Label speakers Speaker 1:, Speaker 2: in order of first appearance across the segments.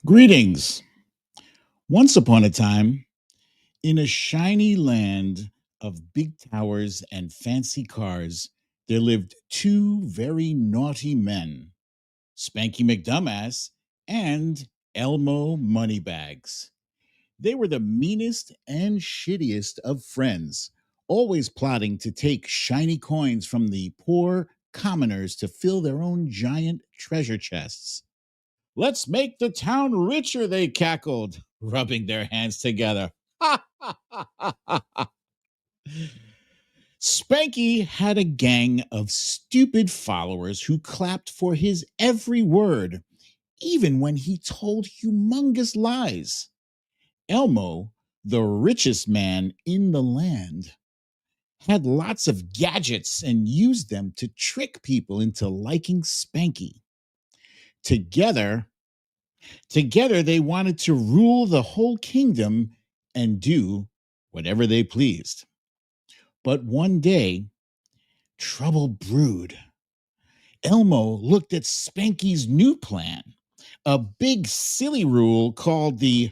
Speaker 1: Greetings. Once upon a time, in a shiny land of big towers and fancy cars, there lived two very naughty men, Spanky McDumbass and Elmo Moneybags. They were the meanest and shittiest of friends, always plotting to take shiny coins from the poor commoners to fill their own giant treasure chests. Let's make the town richer, they cackled, rubbing their hands together. Spanky had a gang of stupid followers who clapped for his every word, even when he told humongous lies. Elmo, the richest man in the land, had lots of gadgets and used them to trick people into liking Spanky. Together, Together, they wanted to rule the whole kingdom and do whatever they pleased. But one day, trouble brewed. Elmo looked at Spanky's new plan, a big silly rule called the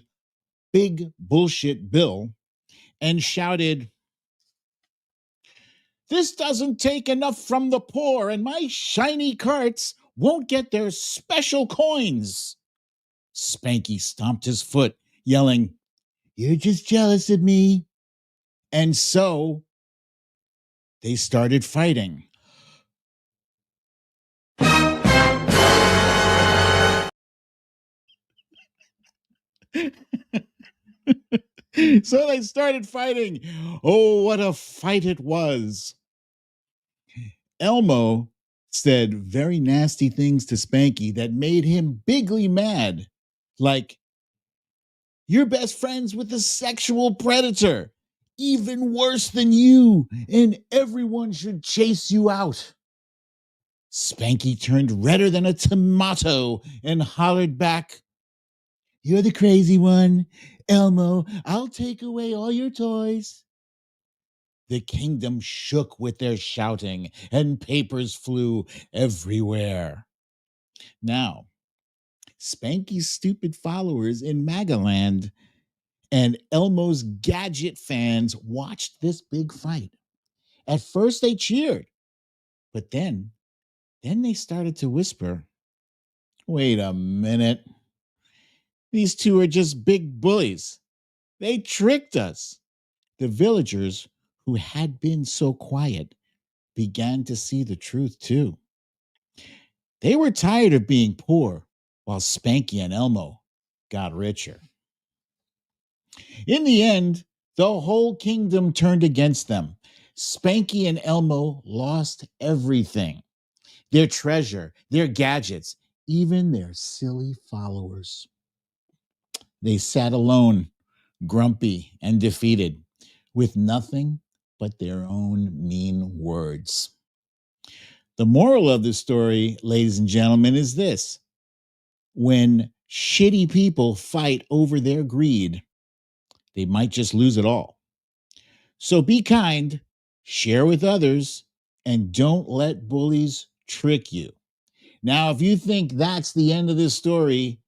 Speaker 1: Big Bullshit Bill, and shouted, "This doesn't take enough from the poor, and my shiny carts won't get their special coins." Spanky stomped his foot, yelling, "You're just jealous of me." And so they started fighting. So they started fighting. Oh, what a fight it was. Elmo said very nasty things to Spanky that made him bigly mad. Like, "You're best friends with a sexual predator, even worse than you, and everyone should chase you out." Spanky turned redder than a tomato and hollered back, "You're the crazy one. Elmo, I'll take away all your toys." The kingdom shook with their shouting, and papers flew everywhere. Now, Spanky's stupid followers in MAGA land and Elmo's gadget fans watched this big fight. At first, they cheered, but then they started to whisper, "Wait a minute. These two are just big bullies. They tricked us." The villagers, who had been so quiet, began to see the truth too. They were tired of being poor while Spanky and Elmo got richer. In the end, the whole kingdom turned against them. Spanky and Elmo lost everything: their treasure, their gadgets, even their silly followers. They sat alone, grumpy and defeated, with nothing but their own mean words. The moral of the story, ladies and gentlemen, is this: when shitty people fight over their greed, they might just lose it all. So be kind, share with others, and don't let bullies trick you. Now, if you think that's the end of this story,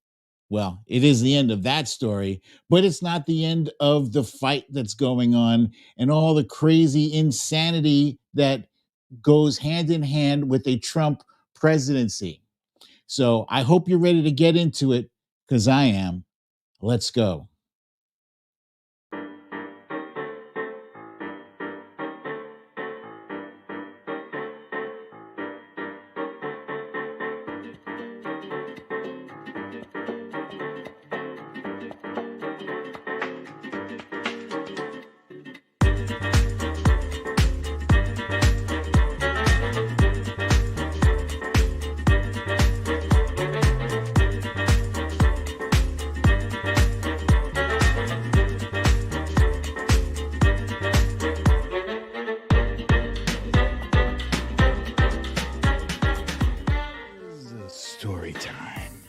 Speaker 1: well, it is the end of that story, but it's not the end of the fight that's going on and all the crazy insanity that goes hand in hand with a Trump presidency. So I hope you're ready to get into it, because I am. Let's go. Story time.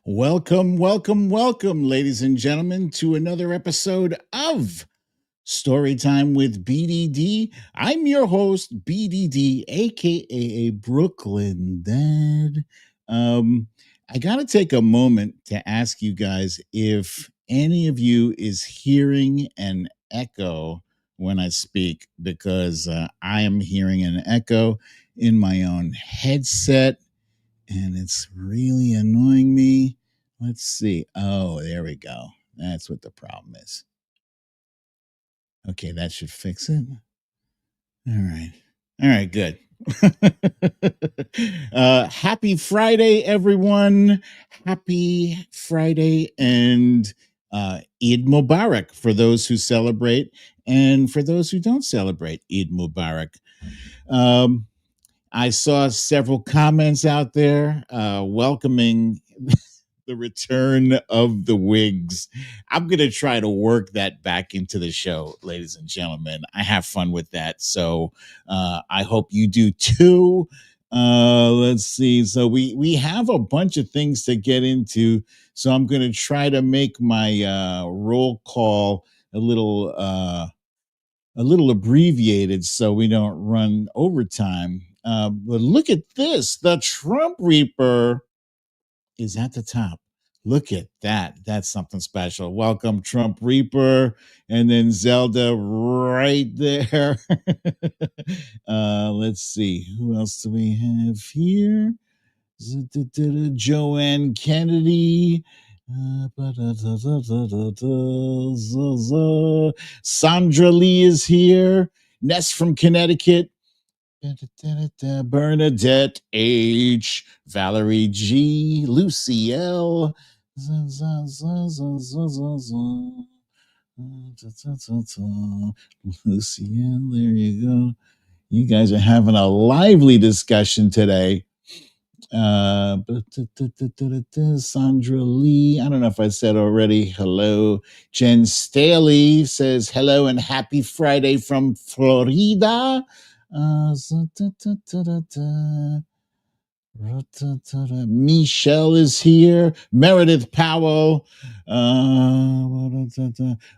Speaker 1: Welcome, welcome, welcome, ladies and gentlemen, to another episode of Storytime with BDD. I'm your host, BDD, aka Brooklyn Dad. I got to take a moment to ask you guys if any of you is hearing an echo when I speak, because I am hearing an echo in my own headset and it's really annoying me. Let's see. Oh, there we go. That's what the problem is. Okay, that should fix it. All right. All right, good. Happy Friday, everyone. Happy Friday and Eid Mubarak for those who celebrate and for those who don't celebrate Eid Mubarak. Um, I saw several comments out there welcoming the return of the wigs. I'm going to try to work that back into the show, ladies and gentlemen. I have fun with that. So I hope you do too. Let's see. So we have a bunch of things to get into. So I'm going to try to make my roll call a little abbreviated so we don't run overtime. But look at this. The Trump Reaper is at the top. Look at that. That's something special. Welcome, Trump Reaper. And then Zelda right there. Let's see. Who else do we have here? Joanne Kennedy. Sandra Lee is here. Ness from Connecticut. Bernadette H, Valerie G, Lucy L. Lucy L, there you go. You guys are having a lively discussion today. Sandra Lee, I don't know if I said already hello. Jen Staley says hello and happy Friday from Florida. Michelle is here. Meredith Powell.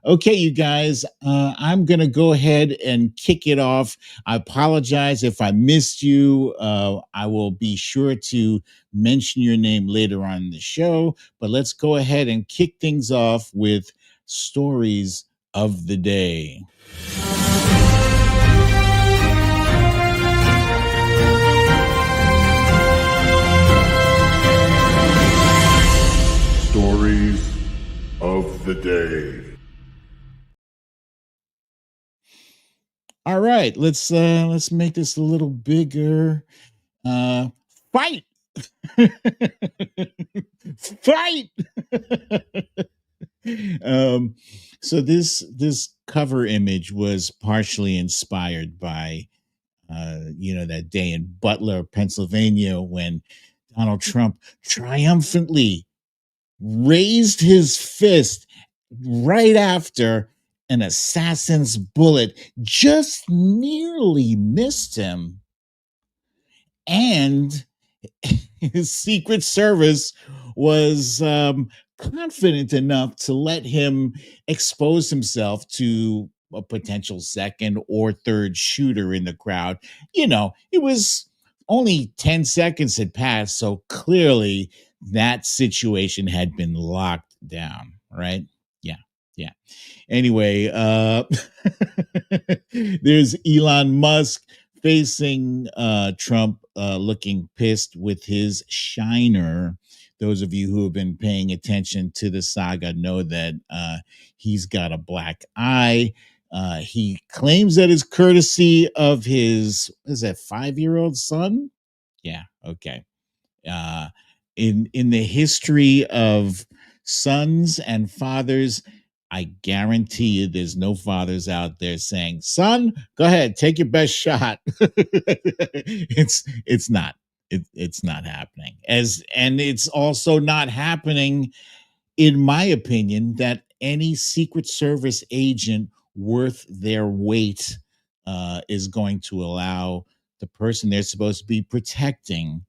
Speaker 1: Okay, you guys, I'm going to go ahead and kick it off. I apologize if I missed you. I will be sure to mention your name later on in the show, but let's go ahead and kick things off with stories of the day.
Speaker 2: Stories of the day.
Speaker 1: All right, let's make this a little bigger. Fight. Fight. So this cover image was partially inspired by that day in Butler, Pennsylvania, when Donald Trump triumphantly raised his fist right after an assassin's bullet just nearly missed him. And his Secret Service was confident enough to let him expose himself to a potential second or third shooter in the crowd. It was only 10 seconds had passed, so clearly that situation had been locked down, right? Yeah. Anyway, there's Elon Musk facing Trump, looking pissed with his shiner. Those of you who have been paying attention to the saga know that he's got a black eye. He claims that it's courtesy of his, is that 5-year-old son? Yeah, okay. In the history of sons and fathers, I guarantee you there's no fathers out there saying, son, go ahead, take your best shot. It's not. It's not happening. And it's also not happening, in my opinion, that any Secret Service agent worth their weight is going to allow the person they're supposed to be protecting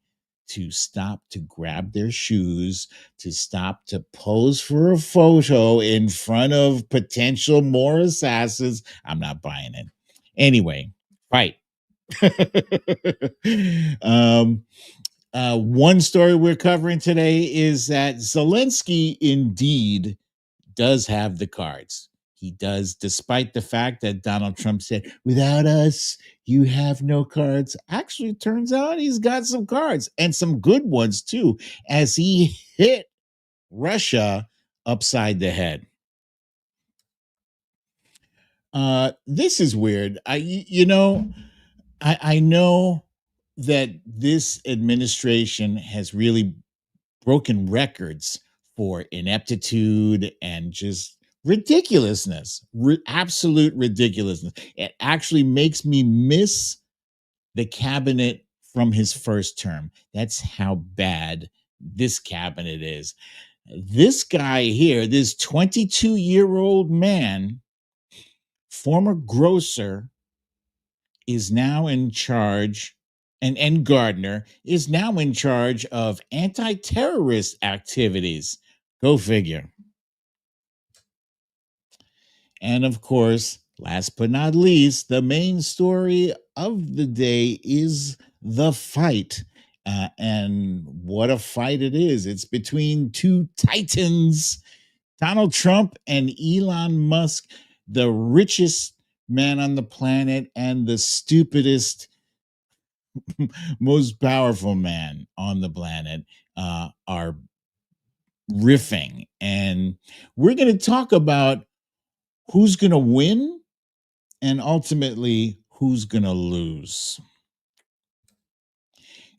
Speaker 1: to stop to grab their shoes, to stop to pose for a photo in front of potential more assassins. I'm not buying it. Anyway, fight. um, one story we're covering today is that Zelensky indeed does have the cards. He does, despite the fact that Donald Trump said, without us, you have no cards. Actually, it turns out he's got some cards and some good ones too, as he hit Russia upside the head. This is weird. I know that this administration has really broken records for ineptitude and just ridiculousness, absolute ridiculousness. It actually makes me miss the cabinet from his first term. That's how bad this cabinet is. This guy here, this 22-year-old man, former grocer, is now in charge, and Gardner is now in charge of anti-terrorist activities. Go figure. And of course, last but not least, the main story of the day is the fight. And what a fight it is. It's between two titans, Donald Trump and Elon Musk, the richest man on the planet and the stupidest, most powerful man on the planet, are riffing. And we're going to talk about who's going to win and ultimately who's going to lose.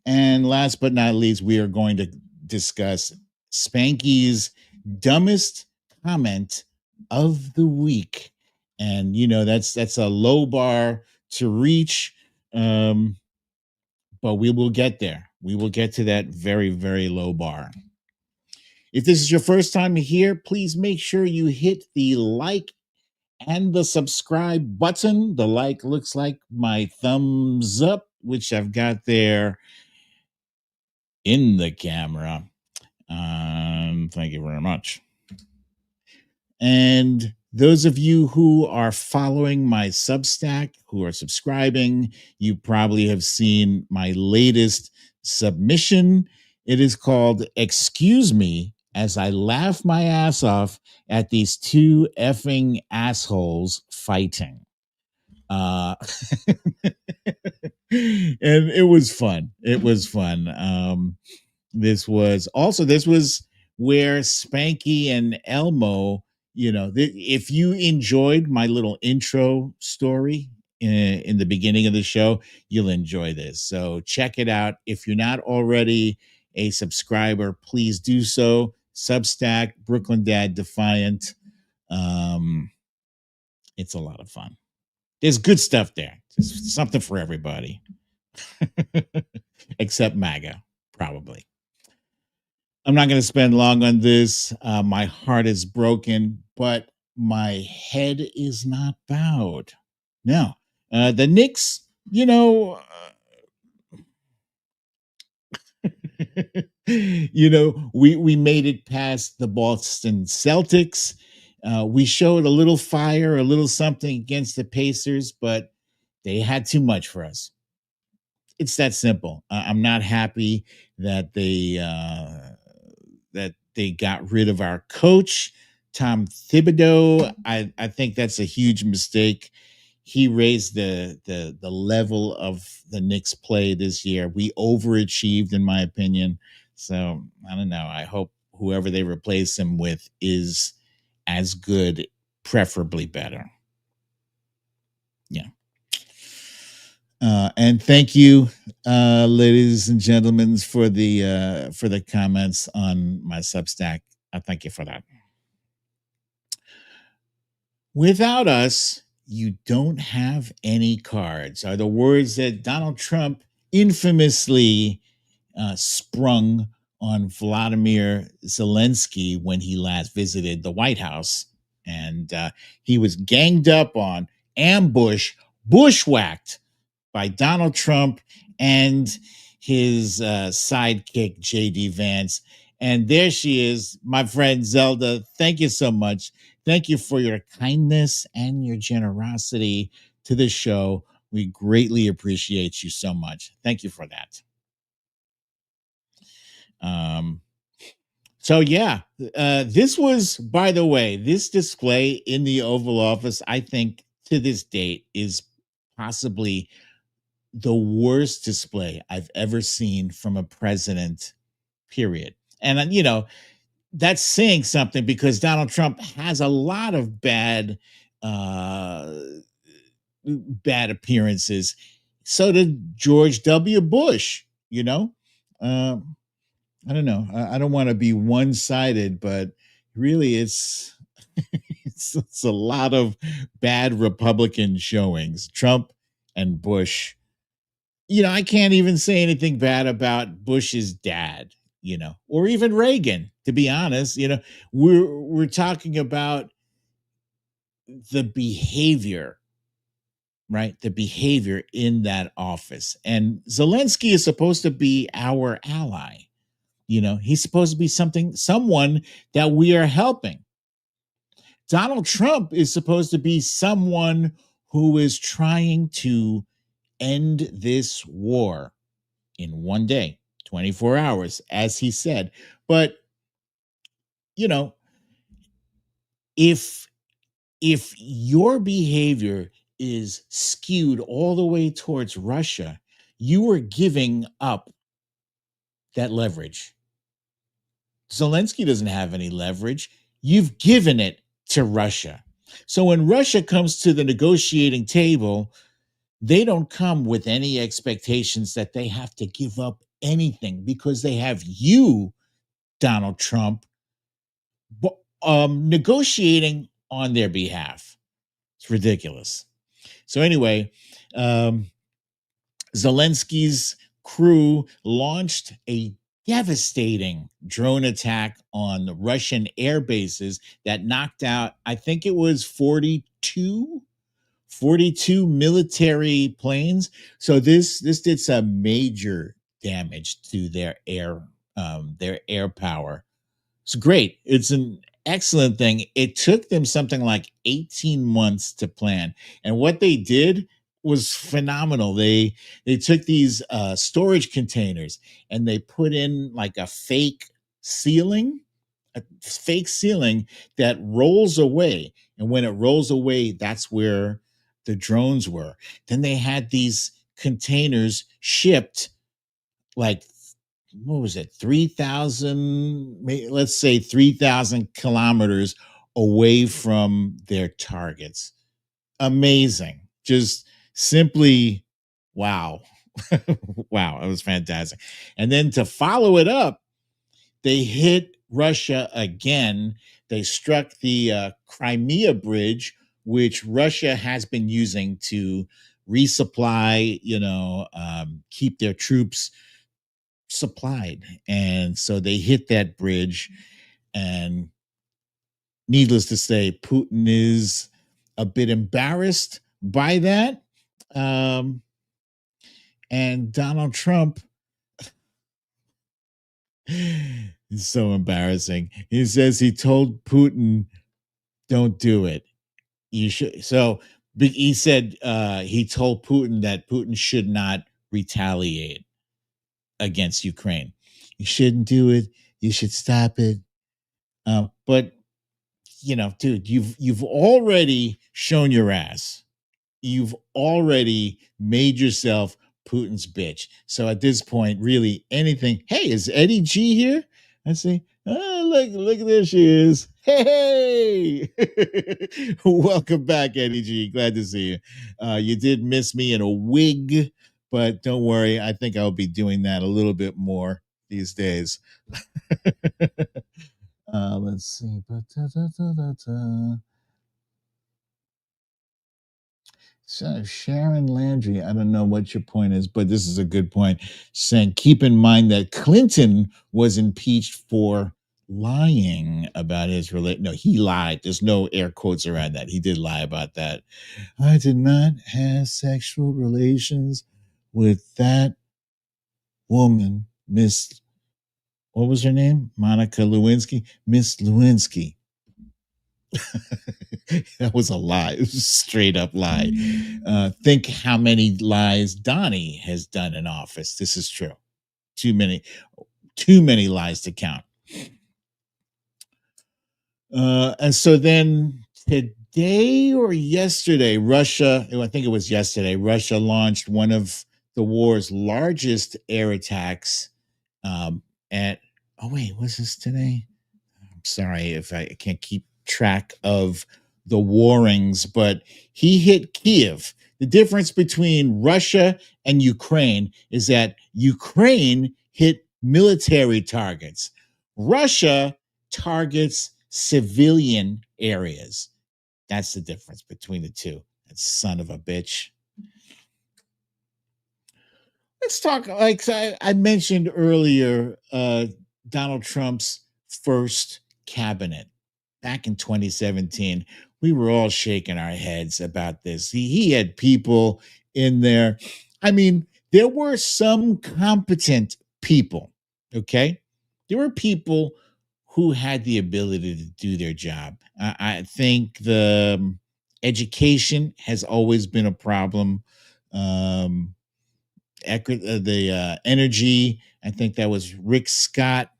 Speaker 1: And last but not least, we are going to discuss Spanky's dumbest comment of the week. And that's a low bar to reach, but we will get there. We will get to that very, very low bar. If this is your first time here, please make sure you hit the like and the subscribe button. The like looks like my thumbs up, which I've got there in the camera. Thank you very much. And those of you who are following my Substack, who are subscribing, you probably have seen my latest submission. It is called Excuse Me as I Laugh My Ass Off at These Two Effing Assholes Fighting. And it was fun. It was fun. This was where Spanky and Elmo, if you enjoyed my little intro story in the beginning of the show, you'll enjoy this. So check it out. If you're not already a subscriber, please do so. Substack, Brooklyn Dad Defiant. It's a lot of fun. There's good stuff there. There's something for everybody. Except MAGA, probably. I'm not going to spend long on this. My heart is broken, but my head is not bowed. Now, the Knicks, we made it past the Boston Celtics. We showed a little fire, a little something against the Pacers, but they had too much for us. It's that simple. I'm not happy that they got rid of our coach, Tom Thibodeau. I think that's a huge mistake. He raised the level of the Knicks play this year. We overachieved, in my opinion. So I don't know. I hope whoever they replace him with is as good, preferably better. Yeah. And thank you, ladies and gentlemen, for the comments on my Substack. I thank you for that. Without us, you don't have any cards, are the words that Donald Trump infamously sprung on Vladimir Zelensky when he last visited the White House. And he was ganged up on, ambushed, bushwhacked by Donald Trump, and his sidekick, JD Vance. And there she is, my friend Zelda. Thank you so much. Thank you for your kindness and your generosity to the show. We greatly appreciate you so much. Thank you for that. So yeah, this was, by the way, this display in the Oval Office, I think to this date is possibly the worst display I've ever seen from a president, period. And that's saying something because Donald Trump has a lot of uh bad appearances. So did George W. Bush, you know. Um I don't know. I don't want to be one-sided, but really it's a lot of bad Republican showings. Trump and Bush. I can't even say anything bad about Bush's dad, or even Reagan, to be honest. We're talking about the behavior, right? The behavior in that office. And Zelensky is supposed to be our ally. He's supposed to be someone that we are helping. Donald Trump is supposed to be someone who is trying to end this war in one day, 24 hours, as he said. But, you know, if your behavior is skewed all the way towards Russia, you are giving up that leverage. Zelensky doesn't have any leverage. You've given it to Russia. So when Russia comes to the negotiating table, they don't come with any expectations that they have to give up anything because they have you, Donald Trump, negotiating on their behalf. It's ridiculous. So anyway, Zelensky's crew launched a devastating drone attack on the Russian air bases that knocked out, I think it was 42 military planes. So this did some major damage to their air power. It's great. It's an excellent thing. It took them something like 18 months to plan. And what they did was phenomenal. They took these storage containers and they put in like a fake ceiling that rolls away. And when it rolls away, that's where the drones were. Then they had these containers shipped like, what was it, 3,000, let's say 3,000 kilometers away from their targets. Amazing. Just simply, wow. Wow, it was fantastic. And then to follow it up, they hit Russia again. They struck the Crimea bridge, which Russia has been using to resupply, keep their troops supplied. And so they hit that bridge. And needless to say, Putin is a bit embarrassed by that. And Donald Trump is so embarrassing. He says he told Putin, don't do it. You should. So he said he told Putin that Putin should not retaliate against Ukraine. You shouldn't do it. You should stop it. But dude, you've already shown your ass. You've already made yourself Putin's bitch. So at this point, really anything. Hey, is Eddie G here? I say, oh, look, there she is. Hey, welcome back, Eddie G. Glad to see you. You did miss me in a wig, but don't worry. I think I'll be doing that a little bit more these days. Let's see. So Sharon Landry, I don't know what your point is, but this is a good point. Saying keep in mind that Clinton was impeached for lying about his relate. No, he lied. There's no air quotes around that. He did lie about that. I did not have sexual relations with that woman, Miss, what was her name? Monica Lewinsky? Miss Lewinsky. That was a lie. It was a straight up lie. Think how many lies Donnie has done in office. This is true. Too many lies to count. And so then today or yesterday, Russia, I think it was yesterday, Russia launched one of the war's largest air attacks at, oh, wait, was this today? I'm sorry if I can't keep track of the warrings, but he hit Kiev. The difference between Russia and Ukraine is that Ukraine hit military targets. Russia targets civilian areas. That's the difference between the two. That son of a bitch. Let's talk, like I mentioned earlier, Donald Trump's first cabinet back in 2017. We were all shaking our heads about this. He had people in there. I mean, there were some competent people, okay? There were people who had the ability to do their job. I think the education has always been a problem. Um, the energy. I think that was Rick Scott.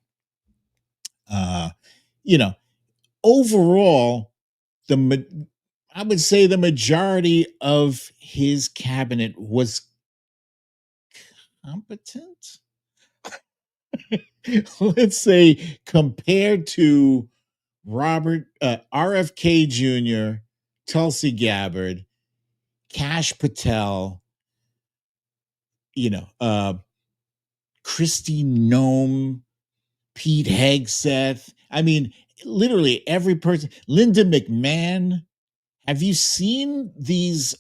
Speaker 1: Uh, you know, overall, I would say the majority of his cabinet was competent. Let's say compared to RFK Jr., Tulsi Gabbard, Kash Patel, Christy Nome, Pete Hegseth. I mean, literally every person. Linda McMahon. Have you seen these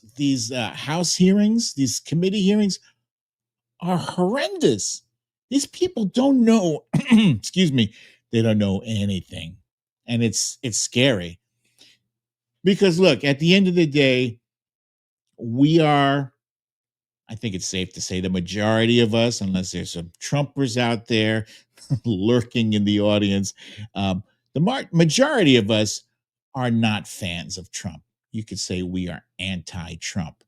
Speaker 1: House hearings? These committee hearings are horrendous. These people don't know. Excuse me. They don't know anything, and it's scary because look. At the end of the day, we are. I think it's safe to say the majority of us, unless there's some Trumpers out there lurking in the audience, the majority of us are not fans of Trump. You could say we are anti-Trump,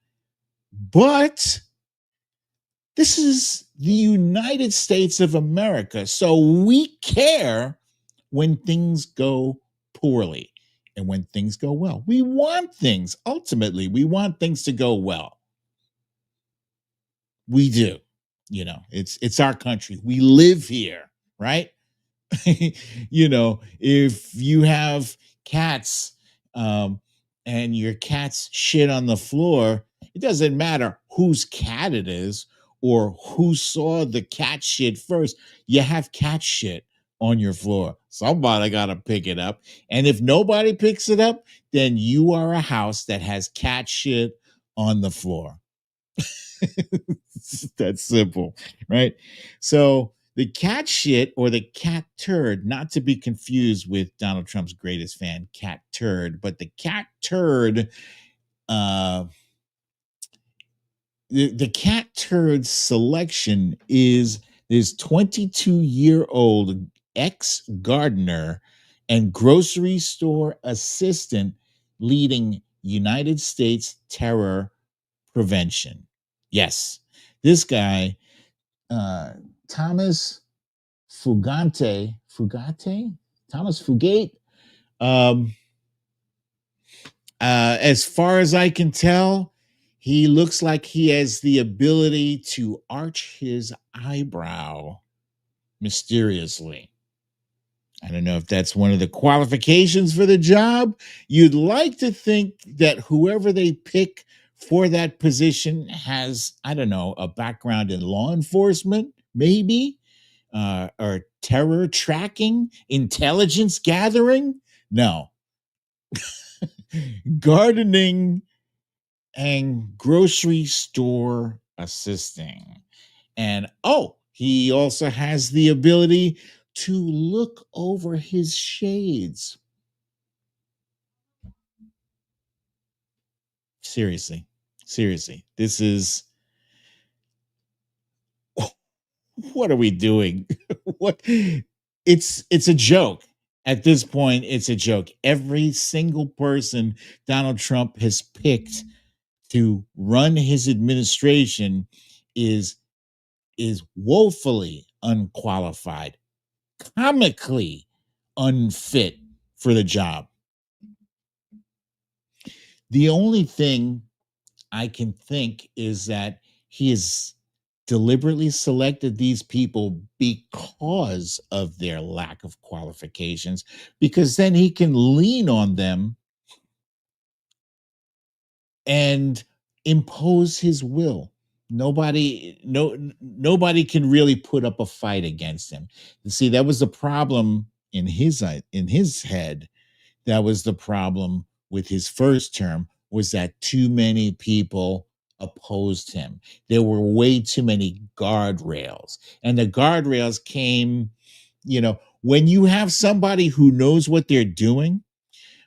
Speaker 1: but this is the United States of America, so we care when things go poorly and when things go well. We want things, ultimately, we want things to go well. We do. It's our country. We live here, right? If you have cats, and your cats shit on the floor, it doesn't matter whose cat it is or who saw the cat shit first. You have cat shit on your floor. Somebody got to pick it up. And if nobody picks it up, then you are a house that has cat shit on the floor. It's that simple, right? So the cat shit or the cat turd, not to be confused with Donald Trump's greatest fan, Cat Turd, but the cat turd, uh, the cat turd selection is this 22-year-old ex gardener and grocery store assistant leading United States terror prevention. Yes, this guy, Thomas Fugate, Thomas Fugate. Um, as far as I can tell, he looks like he has the ability to arch his eyebrow mysteriously. I don't know if that's one of the qualifications for the job. You'd like to think that whoever they pick for that position has, I don't know, a background in law enforcement, maybe, or terror tracking, intelligence gathering. No, gardening and grocery store assisting. And he also has the ability to look over his shades. Seriously, this is What are we doing? What? It's a joke. At this point, it's a joke. Every single person Donald Trump has picked to run his administration is is woefully unqualified, comically unfit for the job. The only thing I can think is that he has deliberately selected these people because of their lack of qualifications, because then he can lean on them and impose his will. Nobody can really put up a fight against him. You see, that was the problem in his head. That was the problem with his first term, was that too many people opposed him. There were way too many guardrails. And the guardrails came, when you have somebody who knows what they're doing,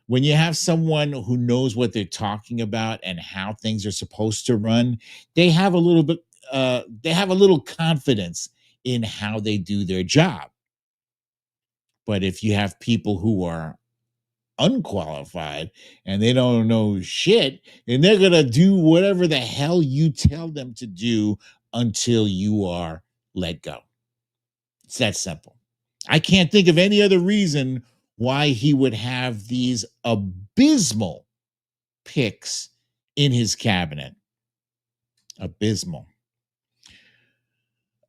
Speaker 1: when you have someone who knows what they're talking about and how things are supposed to run, they have a little bit they have a little confidence in how they do their job. But if you have people who are unqualified and they don't know shit, and they're gonna do whatever the hell you tell them to do until you are let go. It's that simple. I can't think of any other reason why he would have these abysmal picks in his cabinet. Abysmal.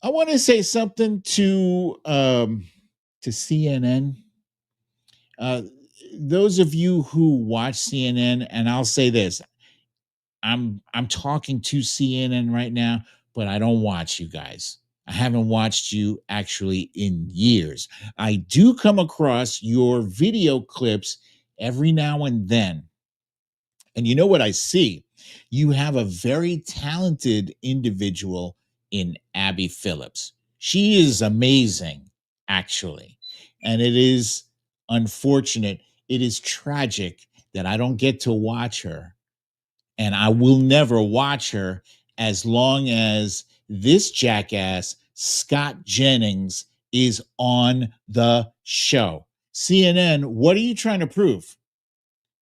Speaker 1: I want to say something to CNN. Uh, those of you who watch CNN, and I'll say this, I'm talking to CNN right now, but I don't watch you guys. I haven't watched you actually in years. I do come across your video clips every now and then. And you know what I see? You have a very talented individual in Abby Phillips. She is amazing, actually. And it is unfortunate. It is tragic that I don't get to watch her. And I will never watch her as long as this jackass, Scott Jennings, is on the show. CNN, what are you trying to prove?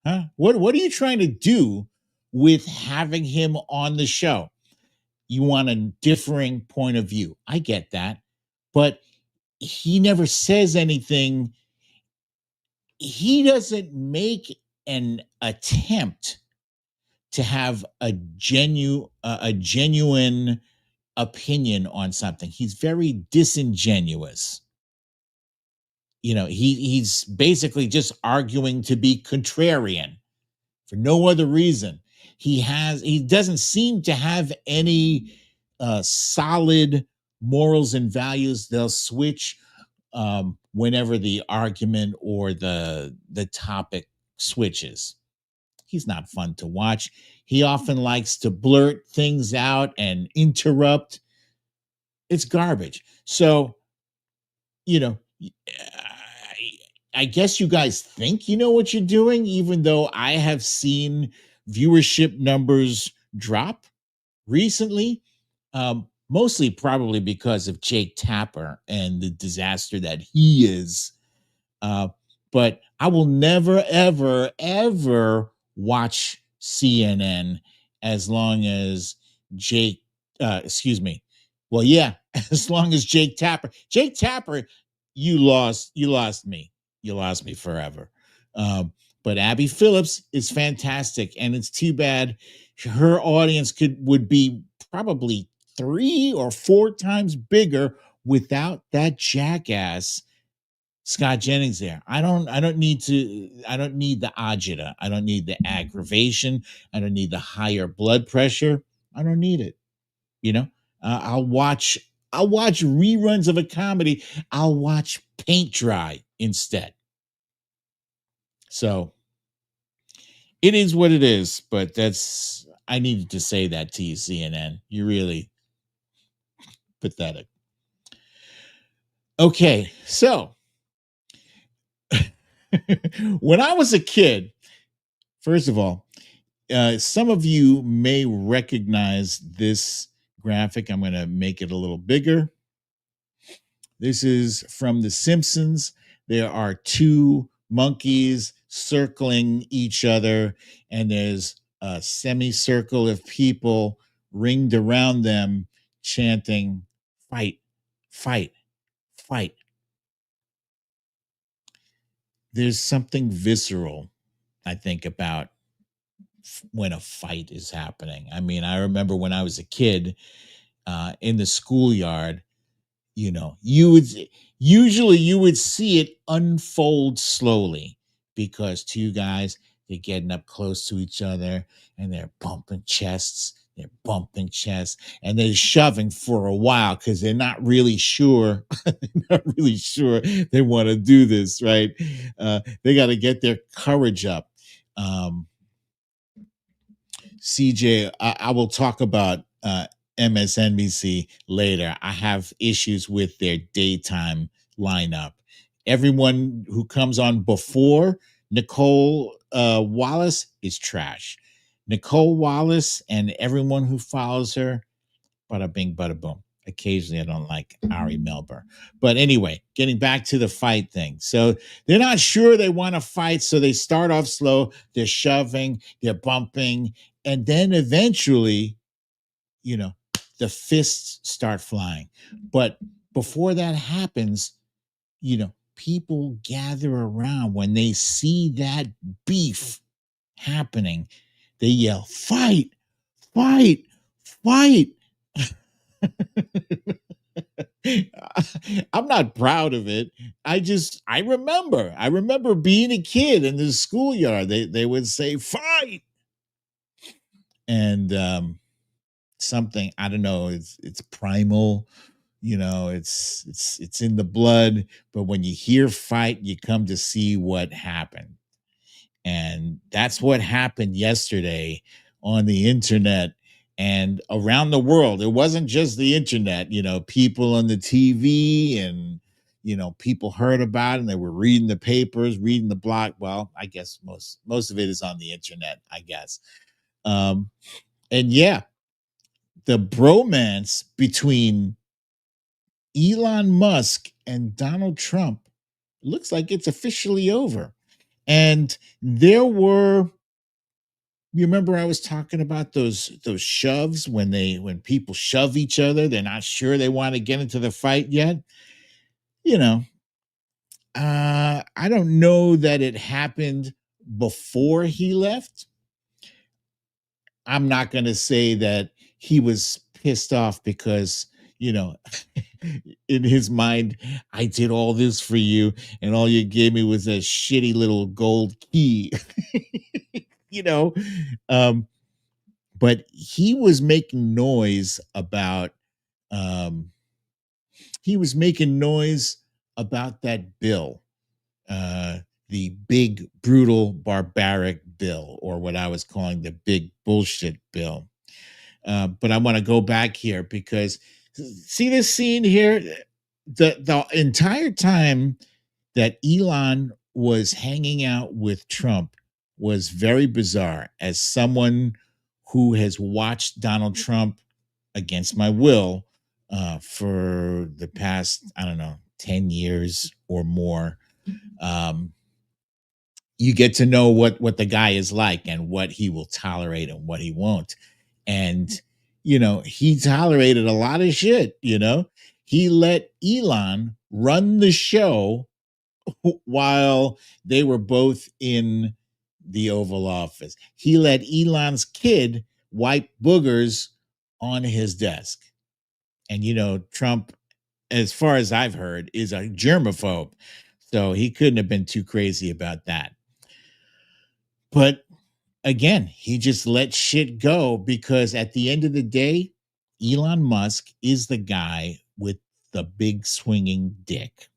Speaker 1: Huh? What are you trying to do with having him on the show? You want a differing point of view. I get that. But he never says anything. He doesn't make an attempt to have a genuine opinion on something. He's very disingenuous. He's basically just arguing to be contrarian for no other reason. He doesn't seem to have any solid morals and values. They'll switch whenever the argument or the topic switches. He's not fun to watch. He often likes to blurt things out and interrupt. It's garbage. So, you know, I guess you guys think you know what you're doing, even though I have seen viewership numbers drop recently. Mostly probably because of Jake Tapper and the disaster that he is. But I will never, ever, ever watch CNN as long as Jake, excuse me. Well, yeah, as long as Jake Tapper, you lost me. You lost me forever. But Abby Phillips is fantastic, and it's too bad her audience would be probably 3 or 4 times bigger without that jackass Scott Jennings there. I don't need the agita. I don't need the aggravation. I don't need the higher blood pressure. I don't need it. You know, I'll watch reruns of a comedy. I'll watch paint dry instead. So it is what it is, but I needed to say that to you, CNN. You're really pathetic. Okay, so when I was a kid, first of all, some of you may recognize this graphic. I'm going to make it a little bigger. This is from The Simpsons. There are two monkeys circling each other, and there's a semicircle of people ringed around them chanting, fight, fight, fight. There's something visceral, I think, about when a fight is happening. I mean, I remember when I was a kid in the schoolyard, you would usually you would see it unfold slowly because two guys, they're getting up close to each other and they're bumping chests, and they're shoving for a while because they're not really sure not really sure they want to do this, right? They got to get their courage up. um, CJ, I will talk about MSNBC later. I have issues with their daytime lineup. Everyone who comes on before Nicole Wallace is trash. Nicole Wallace and everyone who follows her, bada bing, bada boom. Occasionally, I don't like Ari Melber. But anyway, getting back to the fight thing. So they're not sure they want to fight. So they start off slow. They're shoving, they're bumping. And then eventually, you know, the fists start flying. But before that happens, people gather around when they see that beef happening. They yell, fight, fight, fight. I'm not proud of it. I remember being a kid in the schoolyard. They would say fight, and something, I don't know. It's primal. It's in the blood. But when you hear fight, you come to see what happened. And that's what happened yesterday on the internet and around the world. It wasn't just the internet, people on the TV and, people heard about it and they were reading the papers, reading the blog. Well, I guess most of it is on the internet, I guess. And yeah, the bromance between Elon Musk and Donald Trump looks like it's officially over. And there were, you remember I was talking about those shoves when people shove each other, they're not sure they want to get into the fight yet. You know, I don't know that it happened before he left. I'm not going to say that he was pissed off because, you know, in his mind, I did all this for you, and all you gave me was a shitty little gold key. you know, um, but he was making noise about um, that bill, uh, the big, brutal, barbaric bill, or what I was calling the big bullshit bill. But I want to go back here because see this scene here, the entire time that Elon was hanging out with Trump was very bizarre. As someone who has watched Donald Trump against my will for the past, I don't know, 10 years or more, um, you get to know what the guy is like and what he will tolerate and what he won't. And he tolerated a lot of shit. He let Elon run the show while they were both in the Oval Office. He let Elon's kid wipe boogers on his desk. And Trump, as far as I've heard, is a germaphobe. So he couldn't have been too crazy about that. But again, he just let shit go because at the end of the day, Elon Musk is the guy with the big swinging dick.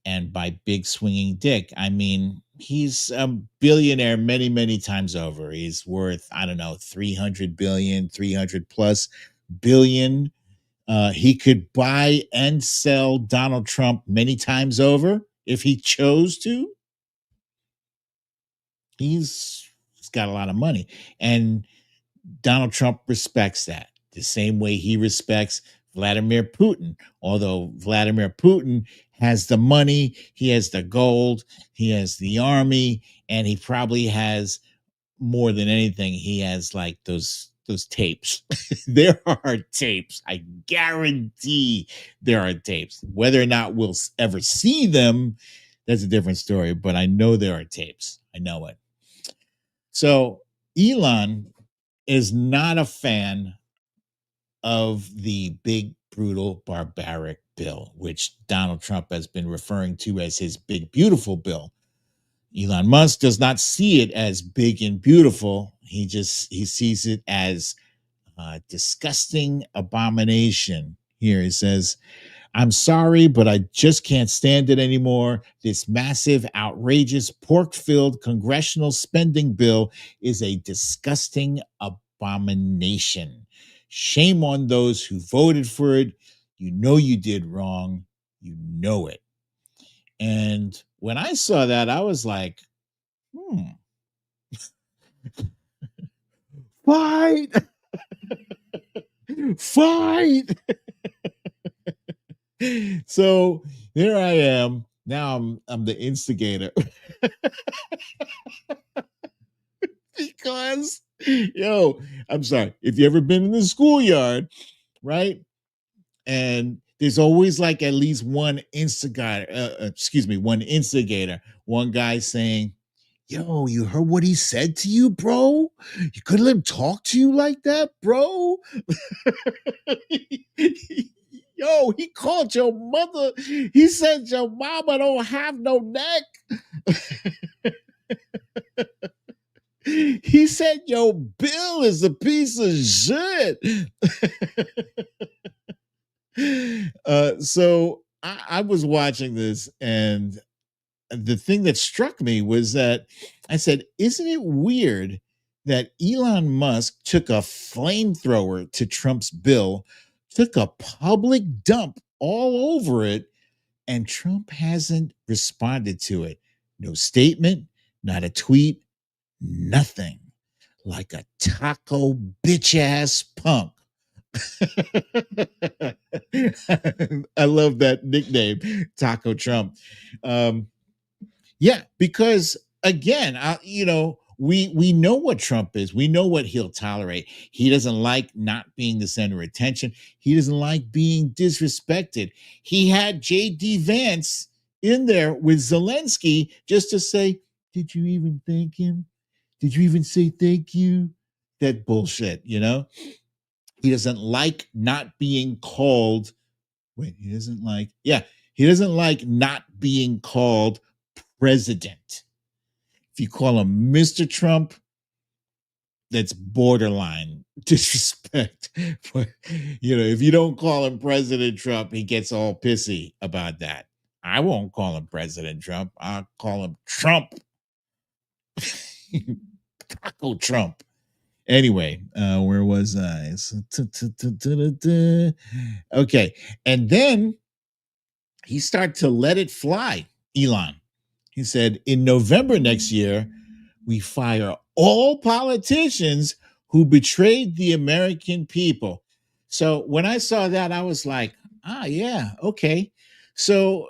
Speaker 1: And by big swinging dick, I mean he's a billionaire many, many times over. He's worth, I don't know, 300 billion, 300 plus billion. He could buy and sell Donald Trump many times over if he chose to. He's got a lot of money. And Donald Trump respects that the same way he respects Vladimir Putin. Although Vladimir Putin has the money, he has the gold, he has the army, and he probably has more than anything, he has like those tapes. There are tapes. I guarantee there are tapes. Whether or not we'll ever see them, that's a different story. But I know there are tapes. I know it. So Elon is not a fan of the big, brutal, barbaric bill, which Donald Trump has been referring to as his big, beautiful bill. Elon Musk does not see it as big and beautiful. He sees it as a disgusting abomination. Here he says, "I'm sorry, but I just can't stand it anymore. This massive, outrageous, pork-filled congressional spending bill is a disgusting abomination. Shame on those who voted for it. You know you did wrong. You know it." And when I saw that, I was like, fight, fight. So here I am. Now I'm the instigator. Because I'm sorry. If you ever been in the schoolyard, right? And there's always like at least one instigator, one guy saying, "Yo, you heard what he said to you, bro? You could let him talk to you like that, bro." Yo, he called your mother. He said your mama don't have no neck. He said your bill is a piece of shit. So I was watching this, and the thing that struck me was that I said, isn't it weird that Elon Musk took a flamethrower to Trump's bill, took a public dump all over it, and Trump hasn't responded to it? No statement, not a tweet, nothing. Like a taco bitch ass punk. I love that nickname, Taco Trump. Yeah, because again, we know what Trump is. We know what he'll tolerate. He doesn't like not being the center of attention. He doesn't like being disrespected. He had J.D. Vance in there with Zelensky just to say, "Did you even thank him? Did you even say thank you?" That bullshit, He doesn't like not being called. Wait, he doesn't like not being called president. If you call him Mr. Trump, that's borderline disrespect. But if you don't call him President Trump, he gets all pissy about that. I won't call him President Trump. I'll call him Trump. Taco Trump. Anyway, where was I? Okay. And then he started to let it fly, Elon. He said, in November next year, we fire all politicians who betrayed the American people. So when I saw that, I was like, yeah, okay. So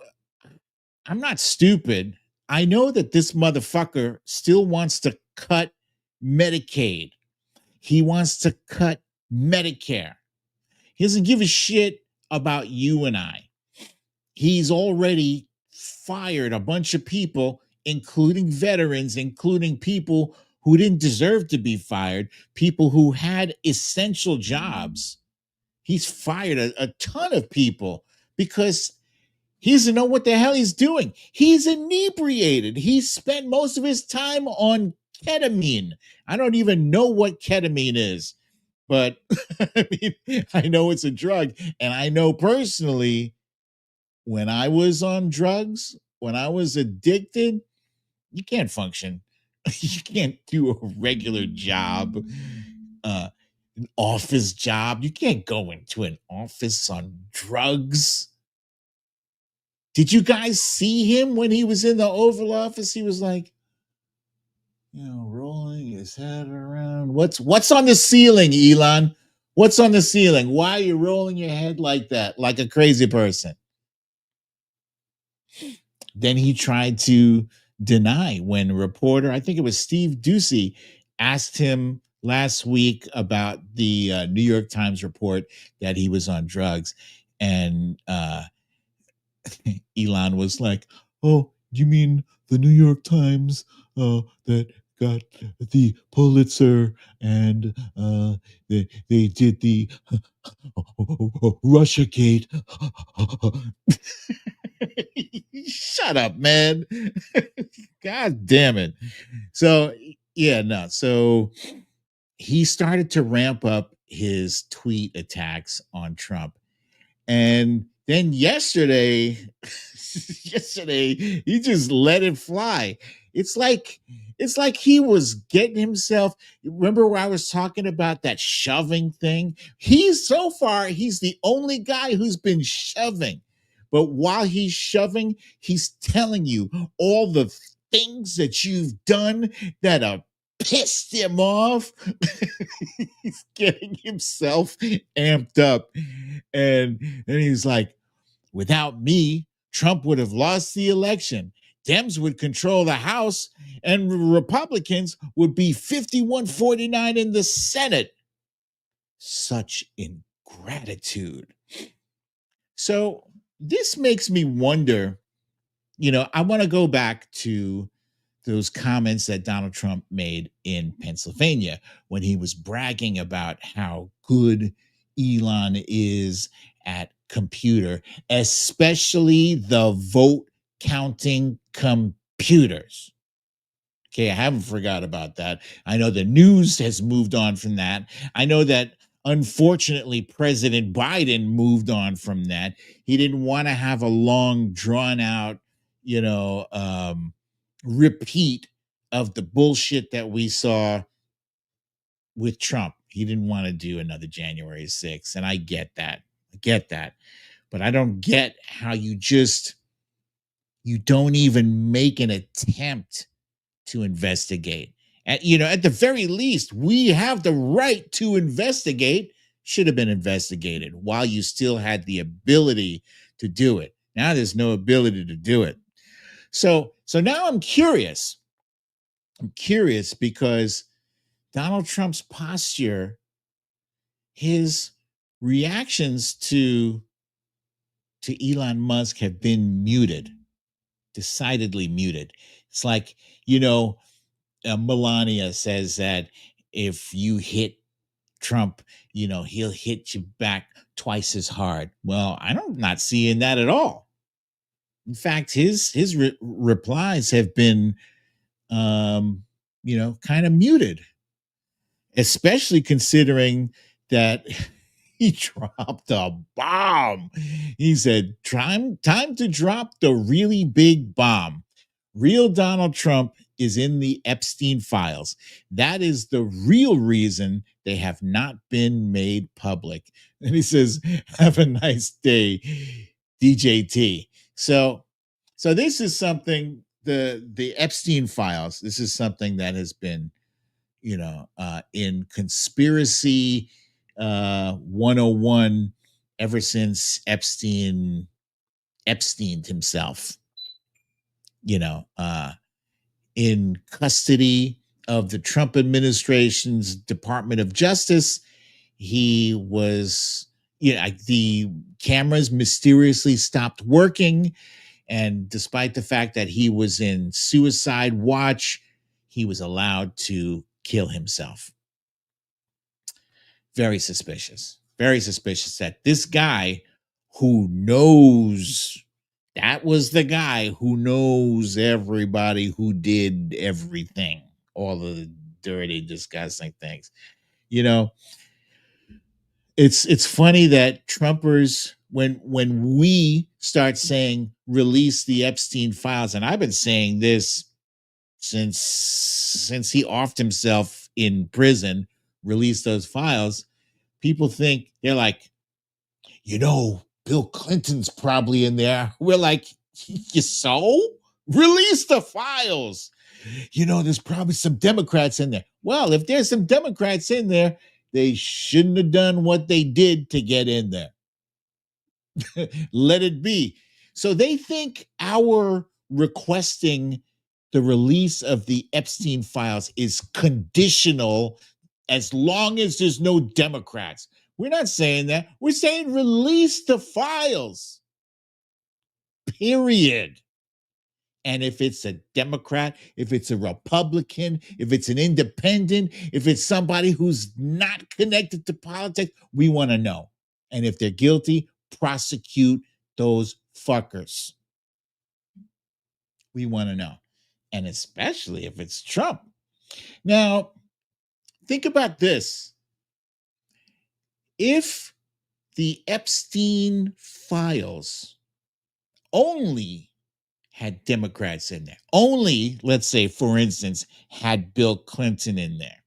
Speaker 1: I'm not stupid. I know that this motherfucker still wants to cut Medicaid. He wants to cut Medicare. He doesn't give a shit about you and I. He's already fired a bunch of people, including veterans, including people who didn't deserve to be fired, people who had essential jobs. He's fired a ton of people because he doesn't know what the hell he's doing. He's inebriated. He spent most of his time on ketamine. I don't even know what ketamine is, but I know it's a drug. And I know personally, when I was on drugs, when I was addicted, you can't function. You can't do a regular job, an office job. You can't go into an office on drugs. Did you guys see him when he was in the Oval Office? He was like, rolling his head around. What's on the ceiling, Elon? What's on the ceiling? Why are you rolling your head like that, like a crazy person? Then he tried to deny when a reporter, I think it was Steve Ducey, asked him last week about the New York Times report that he was on drugs. And Elon was like, "Oh, you mean the New York Times that got the Pulitzer and they did the Russia Gate?" Shut up, man. God damn it. So, yeah, no. So he started to ramp up his tweet attacks on Trump. And then yesterday, yesterday, he just let it fly. It's like it's like he was getting himself. Remember where I was talking about that shoving thing? He's so far, he's the only guy who's been shoving. But while he's shoving, he's telling you all the things that you've done that have pissed him off. He's getting himself amped up. And he's like, without me, Trump would have lost the election. Dems would control the House, and Republicans would be 51-49 in the Senate. Such ingratitude. So this makes me wonder, I want to go back to those comments that Donald Trump made in Pennsylvania when he was bragging about how good Elon is at computer, especially the vote counting computers. Okay, I haven't forgot about that. I know the news has moved on from that. I know that unfortunately President Biden moved on from that. He didn't want to have a long drawn out, repeat of the bullshit that we saw with Trump. He didn't want to do another January 6th. And I get that. I get that. But I don't get how you don't even make an attempt to investigate. At the very least, we have the right to investigate. Should have been investigated while you still had the ability to do it. Now there's no ability to do it. So now I'm curious. I'm curious because Donald Trump's posture, his reactions to Elon Musk have been muted, decidedly muted. It's like, Melania says that if you hit Trump, he'll hit you back twice as hard. Well, I'm not seeing that at all. In fact, his replies have been, kind of muted, especially considering that he dropped a bomb. He said, time to drop the really big bomb. Real Donald Trump is in the Epstein files. That is the real reason they have not been made public. And he says, have a nice day, DJT. So this is something, the Epstein files, this is something that has been, in conspiracy 101 ever since Epstein himself, in custody of the Trump administration's Department of Justice. He was, the cameras mysteriously stopped working. And despite the fact that he was in suicide watch, he was allowed to kill himself. Very suspicious. Very suspicious that this guy who knows, that was the guy who knows everybody who did everything, all of the dirty, disgusting things. It's funny that Trumpers, when we start saying release the Epstein files, and I've been saying this since he offed himself in prison, release those files, people think, they're like, Bill Clinton's probably in there. We're like, so? Release the files. There's probably some Democrats in there. Well, if there's some Democrats in there, They shouldn't have done what they did to get in there. Let it be. So they think our requesting the release of the Epstein files is conditional as long as there's no Democrats. We're not saying that. We're saying release the files. Period. And if it's a Democrat, if it's a Republican, if it's an independent, if it's somebody who's not connected to politics, we want to know. And if they're guilty, prosecute those fuckers. We want to know. And especially if it's Trump. Now, think about this. If the Epstein files only had Democrats in there, only, let's say, for instance, had Bill Clinton in there,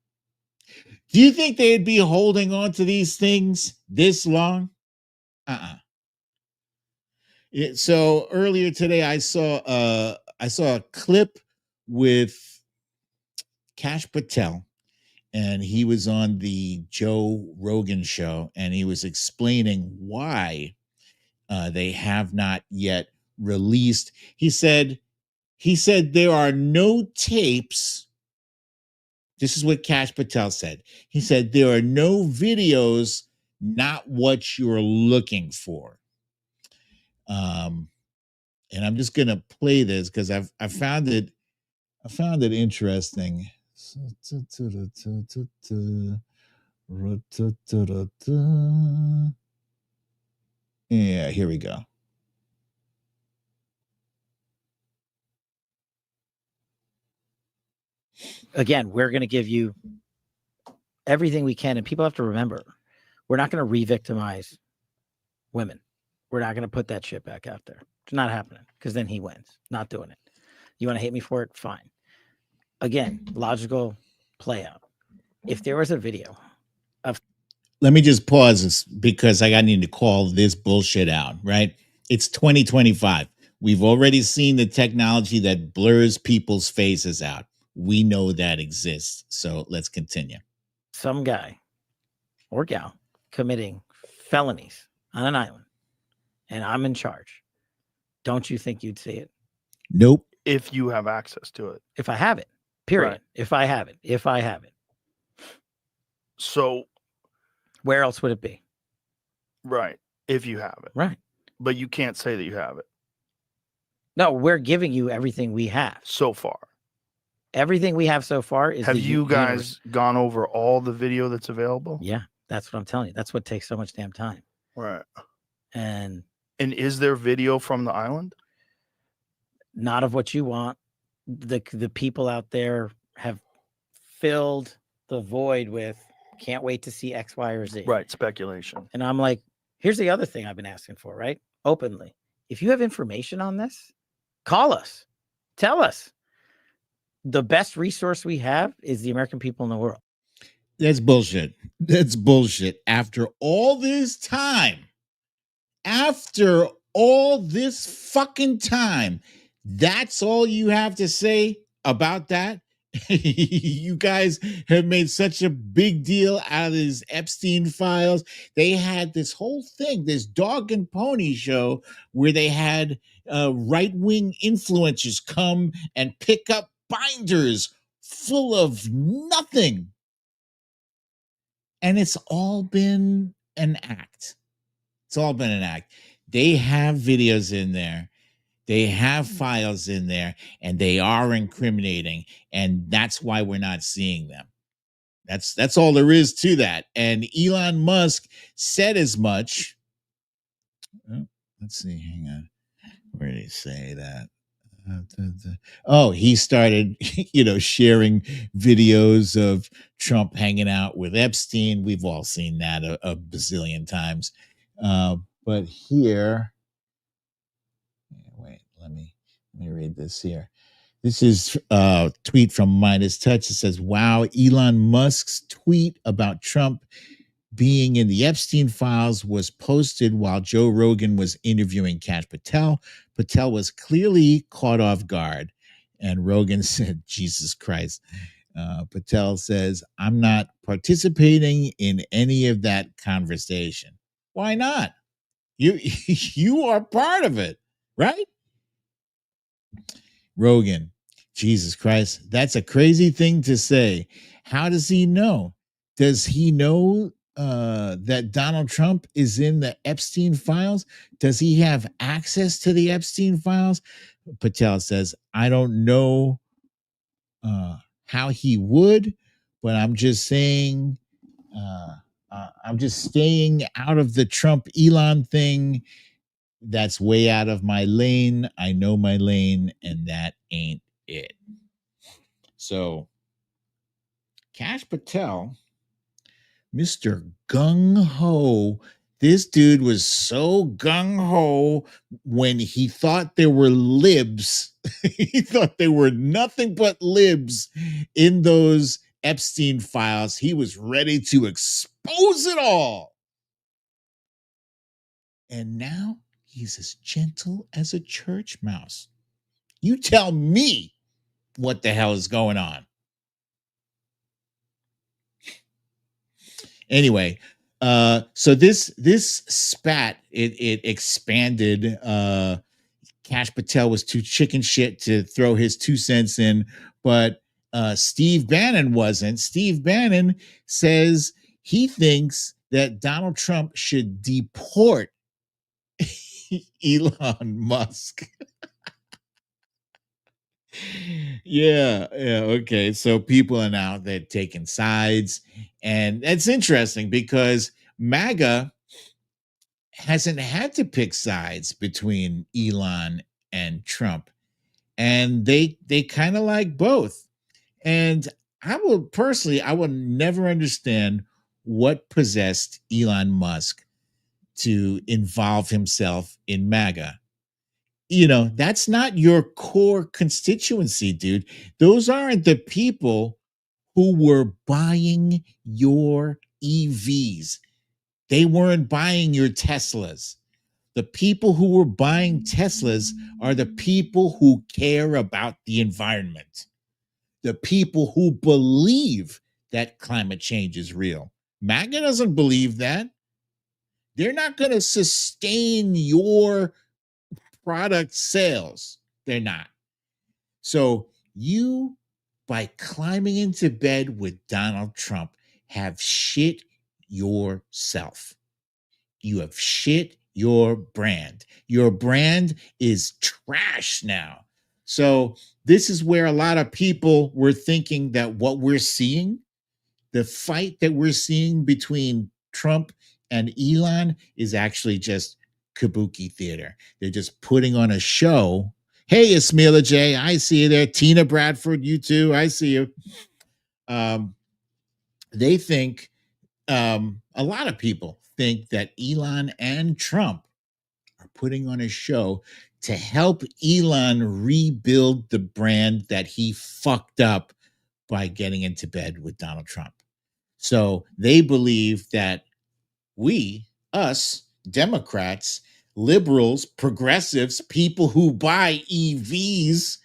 Speaker 1: do you think they'd be holding on to these things this long? So earlier today, I saw a clip with Kash Patel, and he was on the Joe Rogan show, and he was explaining why they have not yet released. He said there are no tapes. This is what Kash Patel said. He said there are no videos, not what you're looking for. And I'm just gonna play this because I found it interesting. Yeah, here we go.
Speaker 3: Again, we're going to give you everything we can. And people have to remember, we're not going to re-victimize women. We're not going to put that shit back out there. It's not happening because then he wins. Not doing it. You want to hate me for it? Fine. Again, logical play out. If there was a video of...
Speaker 1: Let me just pause this because I need to call this bullshit out, right? It's 2025. We've already seen the technology that blurs people's faces out. We know that exists. So let's continue.
Speaker 3: Some guy or gal committing felonies on an island, and I'm in charge. Don't you think you'd see it?
Speaker 1: Nope.
Speaker 4: If you have access to it.
Speaker 3: If I have it, period.
Speaker 4: Right.
Speaker 3: If I have it.
Speaker 4: So
Speaker 3: where else would it be?
Speaker 4: Right. If you have it.
Speaker 3: Right.
Speaker 4: But you can't say that you have it.
Speaker 3: No, we're giving you everything we have.
Speaker 4: So far.
Speaker 3: Everything we have so far is...
Speaker 4: Have you guys gone over all the video that's available?
Speaker 3: Yeah, that's what I'm telling you. That's what takes so much damn time.
Speaker 4: Right.
Speaker 3: And
Speaker 4: is there video from the island?
Speaker 3: Not of what you want. The people out there have filled the void with can't wait to see X, Y, or Z.
Speaker 4: Right. Speculation.
Speaker 3: And I'm like, here's the other thing I've been asking for, right? Openly. If you have information on this, call us. Tell us. The best resource we have is the American people in the world.
Speaker 1: That's bullshit. That's bullshit. After all this time, after all this fucking time, that's all you have to say about that? You guys have made such a big deal out of these Epstein files. They had this whole thing, this dog and pony show where they had right-wing influencers come and pick up binders full of nothing. And it's all been an act. It's all been an act. They have videos in there. They have files in there, and they are incriminating, and that's why we're not seeing them. That's all there is to that. And Elon Musk said as much. Oh, let's see. Hang on. Where did he say that? Oh, he started, sharing videos of Trump hanging out with Epstein. We've all seen that a bazillion times. But here, wait, let me read this here. This is a tweet from Midas Touch. It says, wow, Elon Musk's tweet about Trump being in the Epstein files was posted while Joe Rogan was interviewing Kash Patel. Patel was clearly caught off guard. And Rogan said, Jesus Christ. Patel says, I'm not participating in any of that conversation. Why not? You are part of it, right? Rogan, Jesus Christ, that's a crazy thing to say. How does he know? Does he know that Donald Trump is in the Epstein files? Does he have access to the Epstein files? Patel says, I don't know how he would, but I'm just saying, I'm just staying out of the Trump Elon thing. That's way out of my lane. I know my lane, and that ain't it. So, Kash Patel, Mr. Gung Ho, this dude was so gung ho when he thought there were libs. He thought there were nothing but libs in those Epstein files. He was ready to expose it all. And now he's as gentle as a church mouse. You tell me what the hell is going on. Anyway, so this spat, it expanded. Kash Patel was too chicken shit to throw his 2 cents in, but Steve Bannon wasn't. Steve Bannon says he thinks that Donald Trump should deport Elon Musk. Yeah, okay. So people are now, they're taking sides, and it's interesting because MAGA hasn't had to pick sides between Elon and Trump, and they kind of like both. And I will never understand what possessed Elon Musk to involve himself in MAGA. That's not your core constituency, dude. Those aren't the people who were buying your EVs. They weren't buying your Teslas. The people who were buying Teslas are the people who care about the environment, the people who believe that climate change is real. MAGA doesn't believe that. They're not going to sustain your product sales. They're not. So you, by climbing into bed with Donald Trump, have shit yourself. You have shit your brand. Your brand is trash now. So this is where a lot of people were thinking that what we're seeing, the fight that we're seeing between Trump and Elon, is actually just kabuki theater. They're just putting on a show. Hey, Ismaila J, I see you there. Tina Bradford, you too. I see you. They think, a lot of people think that Elon and Trump are putting on a show to help Elon rebuild the brand that he fucked up by getting into bed with Donald Trump. So they believe that us, Democrats, liberals, progressives, people who buy EVs,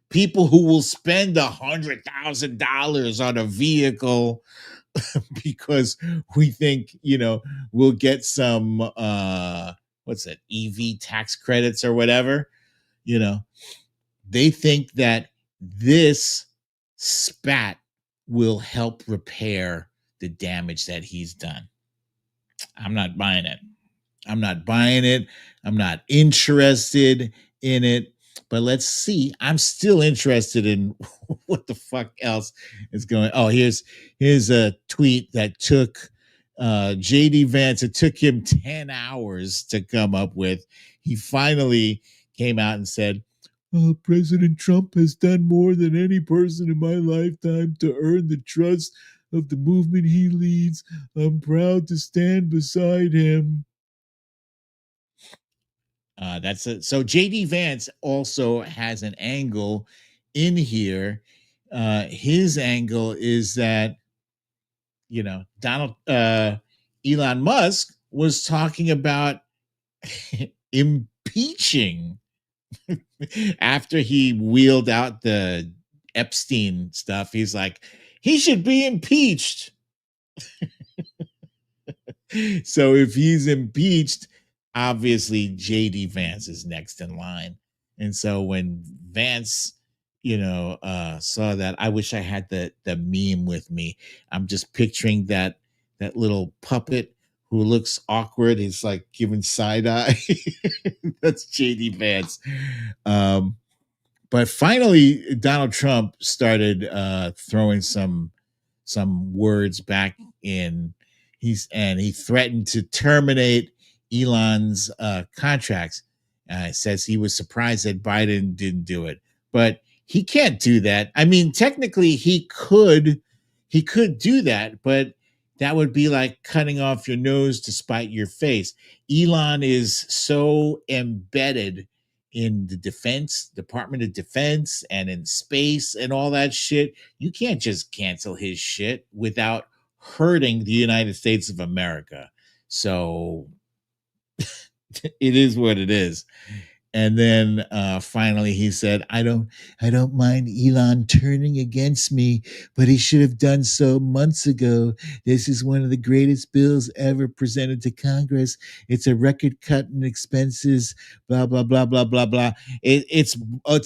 Speaker 1: people who will spend $100,000 on a vehicle because we think, we'll get some, what's it, EV tax credits or whatever, they think that this spat will help repair the damage that he's done. I'm not buying it. I'm not buying it. I'm not interested in it. But let's see. I'm still interested in what the fuck else is going. Oh, here's a tweet that took JD Vance. It took him 10 hours to come up with. He finally came out and said, President Trump has done more than any person in my lifetime to earn the trust of the movement he leads. I'm proud to stand beside him. That's it. So JD Vance also has an angle in here. His angle is that, Elon Musk was talking about impeaching after he wheeled out the Epstein stuff. He's like, He should be impeached. So if he's impeached, obviously JD Vance is next in line. And so when Vance, saw that, I wish I had the meme with me. I'm just picturing that little puppet who looks awkward. He's like giving side eye. That's JD Vance. But finally, Donald Trump started throwing some words back in. He threatened to terminate Elon's contracts. Says he was surprised that Biden didn't do it, but he can't do that. I mean, technically, he could do that, but that would be like cutting off your nose to spite your face. Elon is so embedded in the Department of Defense and in space and all that shit. You can't just cancel his shit without hurting the United States of America. So it is what it is. And then finally he said, I don't mind Elon turning against me, but he should have done so months ago. This is one of the greatest bills ever presented to Congress. It's a record cut in expenses, blah, blah, blah, blah, blah, blah. It's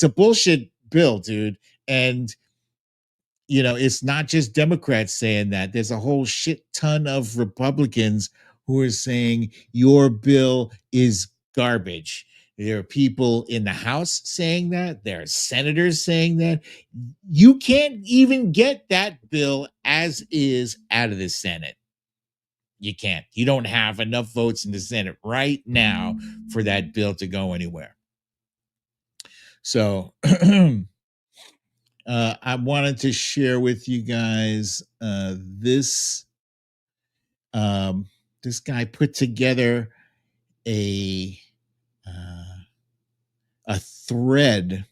Speaker 1: a bullshit bill, dude. And it's not just Democrats saying that. There's a whole shit ton of Republicans who are saying your bill is garbage. There are people in the House saying that. There are senators saying that. You can't even get that bill as is out of the Senate. You can't. You don't have enough votes in the Senate right now for that bill to go anywhere. So I wanted to share with you guys this guy put together a thread.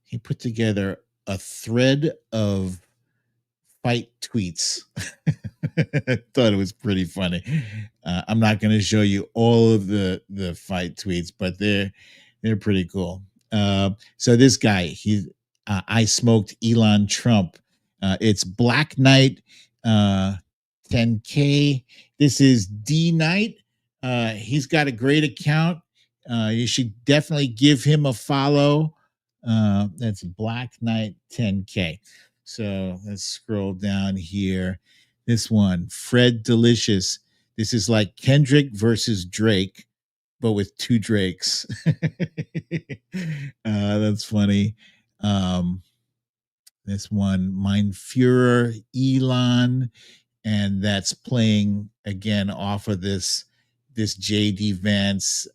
Speaker 1: He put together a thread of fight tweets. I thought it was pretty funny. I'm not going to show you all of the fight tweets, but they're pretty cool. So this guy, I smoked Elon Trump. It's Black Knight 10K. This is D Knight. He's got a great account. You should definitely give him a follow. That's Black Knight 10K. So let's scroll down here. This one, Fred Delicious. This is like Kendrick versus Drake, but with two Drakes. That's funny. This one, Mein Führer Elon, and that's playing again off of this JD Vance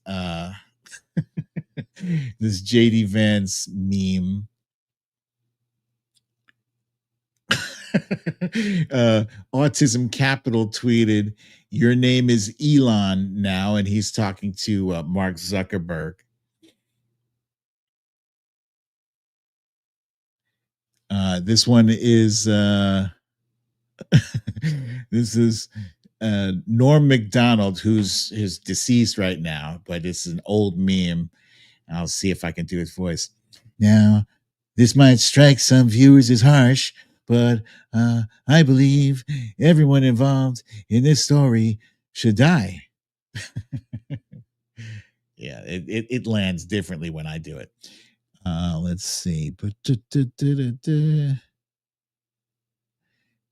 Speaker 1: this JD Vance meme. Autism Capital tweeted, your name is Elon now, and he's talking to Mark Zuckerberg. This one is this is Norm McDonald, who's deceased right now, but it's an old meme. I'll see if I can do his voice. Now, this might strike some viewers as harsh, but I believe everyone involved in this story should die. Yeah, it lands differently when I do it. Let's see.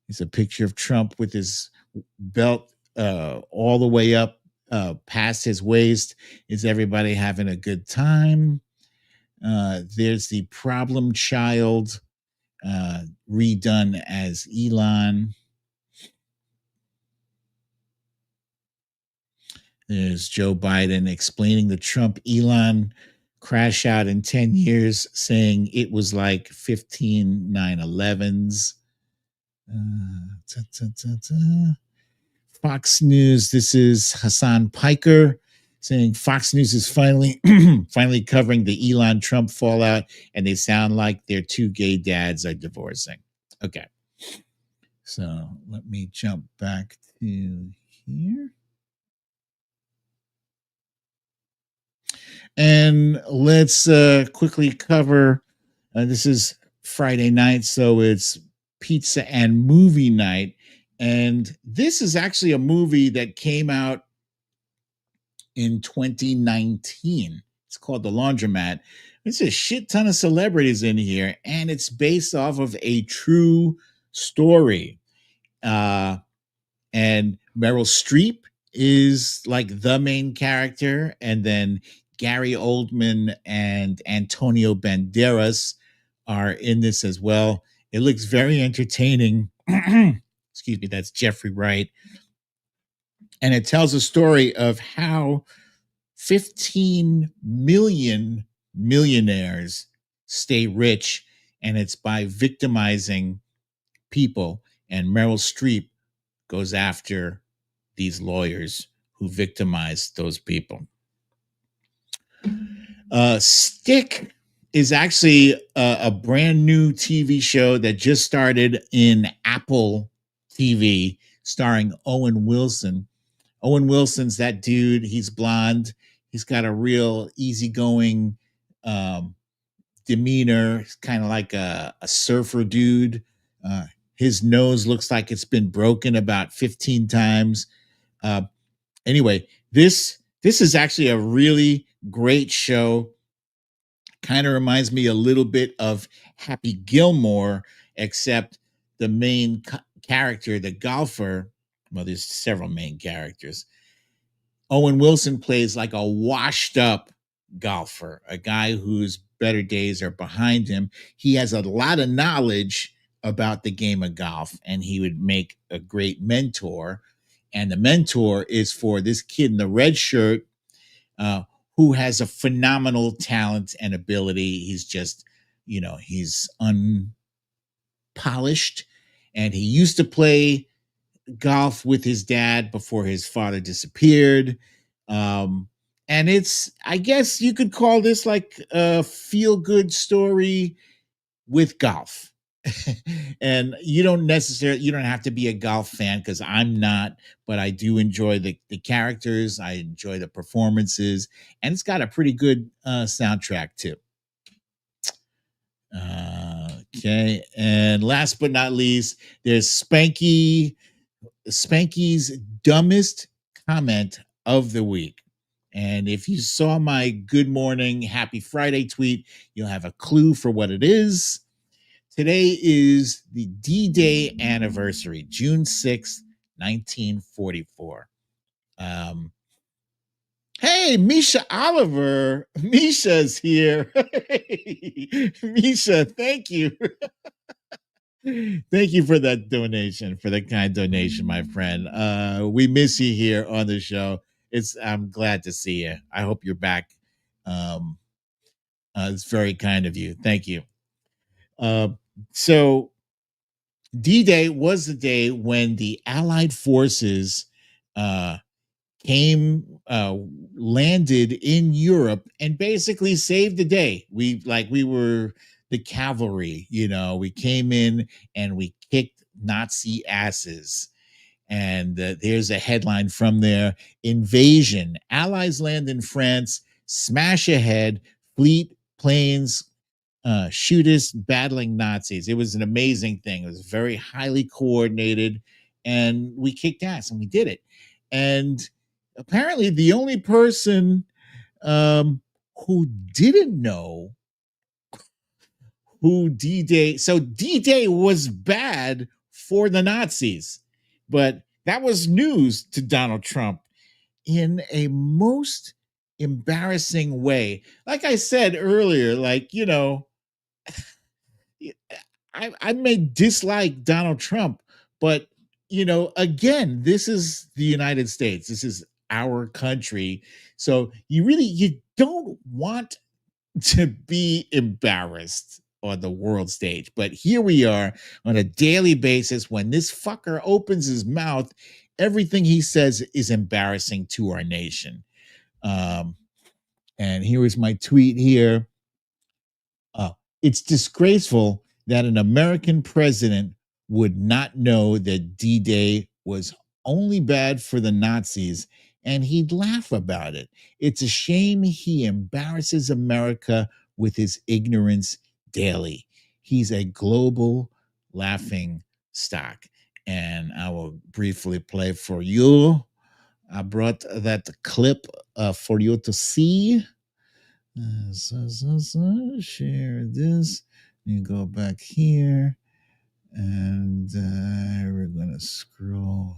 Speaker 1: It's a picture of Trump with his belt all the way up past his waist. Is everybody having a good time? There's the problem child redone as Elon. There's Joe Biden explaining the Trump Elon crash out in 10 years, saying it was like 15 9/11s. Fox News, this is Hassan Piker saying Fox News is finally covering the Elon Trump fallout, and they sound like their two gay dads are divorcing. Okay. So let me jump back to here. And let's quickly cover, this is Friday night, so it's pizza and movie night. And this is actually a movie that came out in 2019. It's called The Laundromat. There's a shit ton of celebrities in here, and it's based off of a true story. And Meryl Streep is like the main character, and then Gary Oldman and Antonio Banderas are in this as well. It looks very entertaining. Excuse me, that's Jeffrey Wright. And it tells a story of how 15 million millionaires stay rich, and it's by victimizing people. And Meryl Streep goes after these lawyers who victimize those people. Stick is actually a brand new TV show that just started in Apple TV, starring Owen Wilson. Owen Wilson's that dude. He's blonde. He's got a real easygoing demeanor. He's kind of like a surfer dude. His nose looks like it's been broken about 15 times. Anyway, this is actually a really great show. Kind of reminds me a little bit of Happy Gilmore, except the main character, the golfer, well, there's several main characters. Owen Wilson plays like a washed up golfer, a guy whose better days are behind him. He has a lot of knowledge about the game of golf, and he would make a great mentor. And the mentor is for this kid in the red shirt who has a phenomenal talent and ability. He's just, he's unpolished. And he used to play golf with his dad before his father disappeared. And it's, I guess you could call this like a feel-good story with golf. And you don't have to be a golf fan, because I'm not, but I do enjoy the characters. I enjoy the performances, and it's got a pretty good soundtrack too. Okay. And last but not least, there's Spanky's dumbest comment of the week. And if you saw my good morning, happy Friday tweet, you'll have a clue for what it is. Today is the D-Day anniversary, June 6th, 1944. Hey, Misha Oliver. Misha's here. Misha, thank you. Thank you for that donation, for the kind donation, my friend. We miss you here on the show. I'm glad to see you. I hope you're back. It's very kind of you. Thank you. So D-Day was the day when the Allied forces landed in Europe and basically saved the day. We were the cavalry, we came in and we kicked Nazi asses. And there's a headline from there: invasion. Allies land in France, smash ahead, fleet, planes, shooters battling Nazis. It was an amazing thing. It was very highly coordinated, and we kicked ass, and we did it. And apparently the only person who didn't know who D-Day, so D-Day was bad for the Nazis, but that was news to Donald Trump in a most embarrassing way. Like I said earlier, I may dislike Donald Trump, but again, this is the United States. This is our country. So you don't want to be embarrassed on the world stage. But here we are on a daily basis. When this fucker opens his mouth, everything he says is embarrassing to our nation. And here is my tweet here. It's disgraceful that an American president would not know that D-Day was only bad for the Nazis, and he'd laugh about it. It's a shame he embarrasses America with his ignorance daily. he's a global laughing stock. And I will briefly play for you. I brought that clip for you to see. Share this. You go back here, and we're gonna scroll.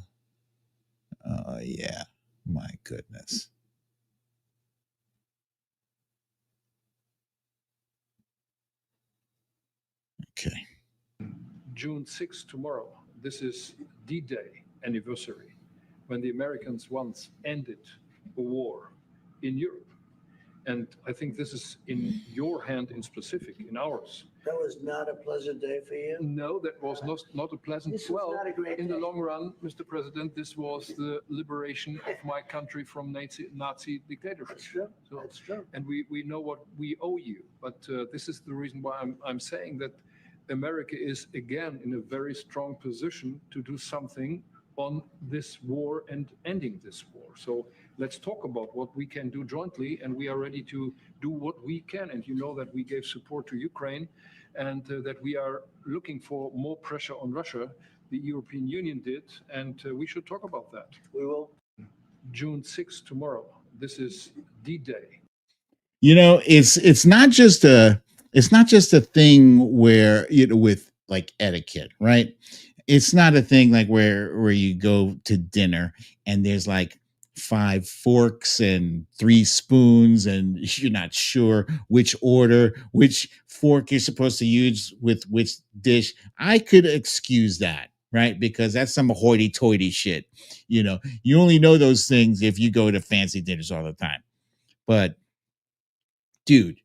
Speaker 1: Oh yeah, my goodness. Okay.
Speaker 5: June 6th, tomorrow. This is D-Day anniversary, when the Americans once ended a war in Europe. And I think this is in your hand in specific, in ours.
Speaker 6: That was not a pleasant day for you?
Speaker 5: No, that was not a pleasant.
Speaker 6: This was not a great
Speaker 5: in the
Speaker 6: day.
Speaker 5: long run, Mr. President, this was the liberation of my country from Nazi dictatorship.
Speaker 6: That's true.
Speaker 5: So,
Speaker 6: That's true.
Speaker 5: and we know what we owe you. But this is the reason why I'm saying that America is again in a very strong position to do something on this war and ending this war. So let's talk about what we can do jointly, and we are ready to do what we can. And you know that we gave support to Ukraine, and that we are looking for more pressure on Russia. The European Union did, and we should talk about that.
Speaker 6: We will.
Speaker 5: June 6th, tomorrow. This is D-Day.
Speaker 1: You know, it's not just a thing where, you know, with like etiquette, right? It's not a thing like where you go to dinner and there's like 5 forks and 3 spoons and you're not sure which fork you're supposed to use with which dish. I could excuse that, right? Because that's some hoity-toity shit. You know, you only know those things if you go to fancy dinners all the time. But dude,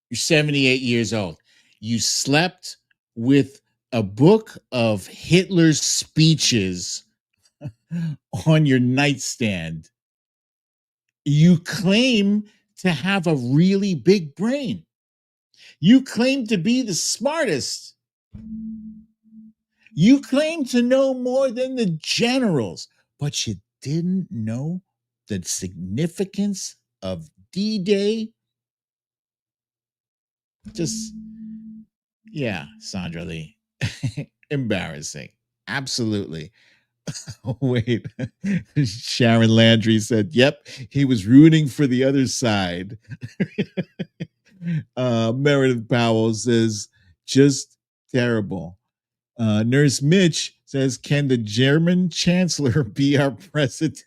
Speaker 1: you're 78 years old. You slept with a book of Hitler's speeches on your nightstand. You claim to have a really big brain. You claim to be the smartest. You claim to know more than the generals, but you didn't know the significance of D-Day. Just, yeah, Sandra Lee. Embarrassing. Absolutely. Wait. Sharon Landry said, yep, he was rooting for the other side. Meredith Powell says, just terrible. Nurse Mitch says, can the German chancellor be our president?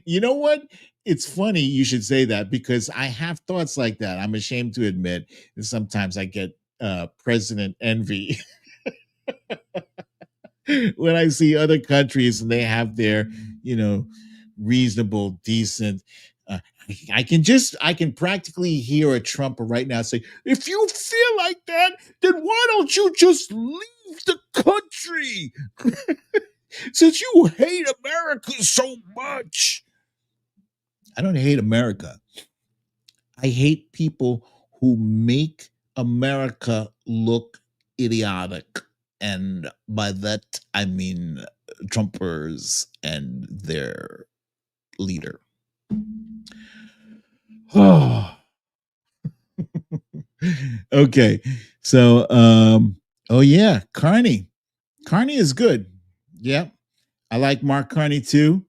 Speaker 1: You know what? It's funny you should say that because I have thoughts like that. I'm ashamed to admit that sometimes I get president envy when I see other countries and they have their, you know, reasonable, decent. I can practically hear a Trumper right now say, if you feel like that, then why don't you just leave the country? Since you hate America so much. I don't hate America. I hate people who make America look idiotic. And by that, I mean Trumpers and their leader. Okay. So, oh yeah, Carney. Carney is good. Yeah. I like Mark Carney too.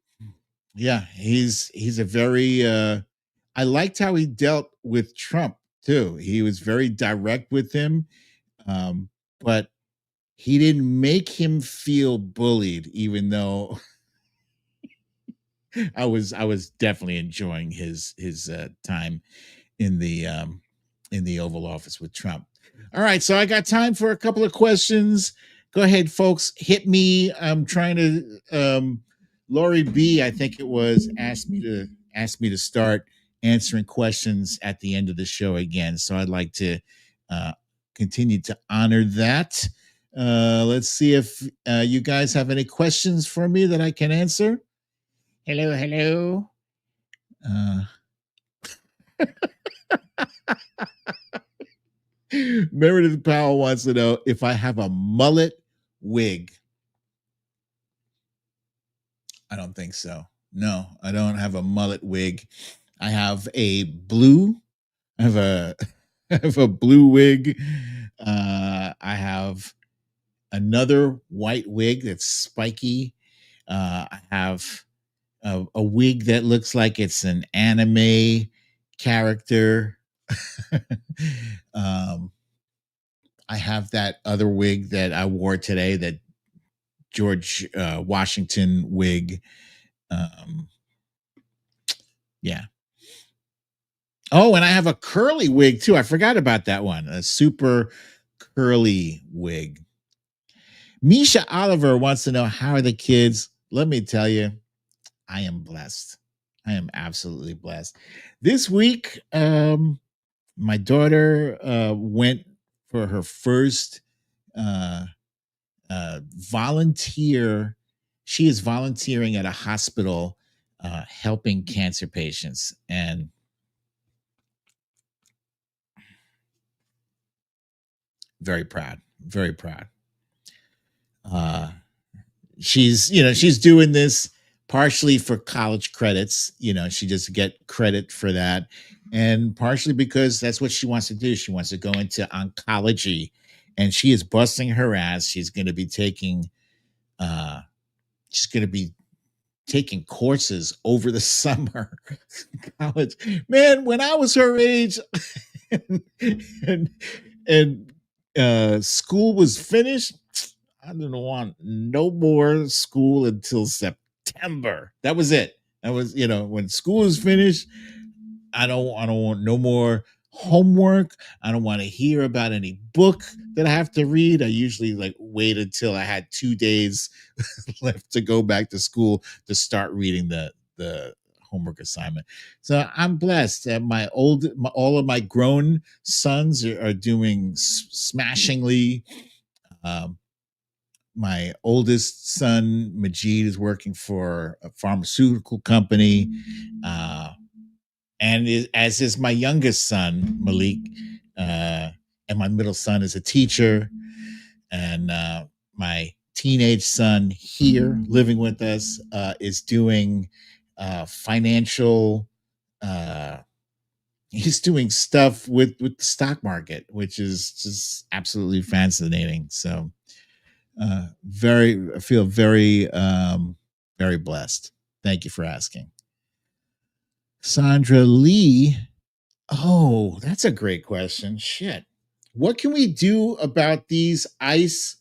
Speaker 1: Yeah, he's a very I liked how he dealt with Trump too. He was very direct with him. But he didn't make him feel bullied, even though I was definitely enjoying his time in the Oval Office with Trump. All right, so I got time for a couple of questions. Go ahead, folks, hit me. I'm trying to Lori B, I think it was, asked me to start answering questions at the end of the show again. So I'd like to continue to honor that. Let's see if you guys have any questions for me that I can answer. Hello. Meredith Powell wants to know if I have a mullet wig. I don't think so. No, I don't have a mullet wig. I have a have a blue wig. I have another white wig that's spiky. I have a wig that looks like it's an anime character. I have that other wig that I wore today, that George Washington wig. Yeah. Oh, and I have a curly wig too. I forgot about that one. A super curly wig. Misha Oliver wants to know, how are the kids? Let me tell you, I am blessed. I am absolutely blessed. This week, my daughter went for her first volunteer. She is volunteering at a hospital helping cancer patients. And very proud, very proud. She's doing this partially for college credits. She just get credit for that, and partially because that's what she wants to do. She wants to go into oncology, and she is busting her ass. She's going to be taking courses over the summer. College, man, when I was her age, and school was finished, I didn't want no more school until September. That was it. That was, when school is finished, I don't want no more homework. I don't want to hear about any book that I have to read. I usually wait until I had 2 days left to go back to school to start reading the homework assignment. So I'm blessed. All of my grown sons are doing smashingly. My oldest son, Majid, is working for a pharmaceutical company. And as is my youngest son, Malik. And my middle son is a teacher. And my teenage son here living with us is doing financial. He's doing stuff with the stock market, which is just absolutely fascinating. So I feel very, very blessed. Thank you for asking. Sandra Lee. Oh, that's a great question. Shit. What can we do about these ICE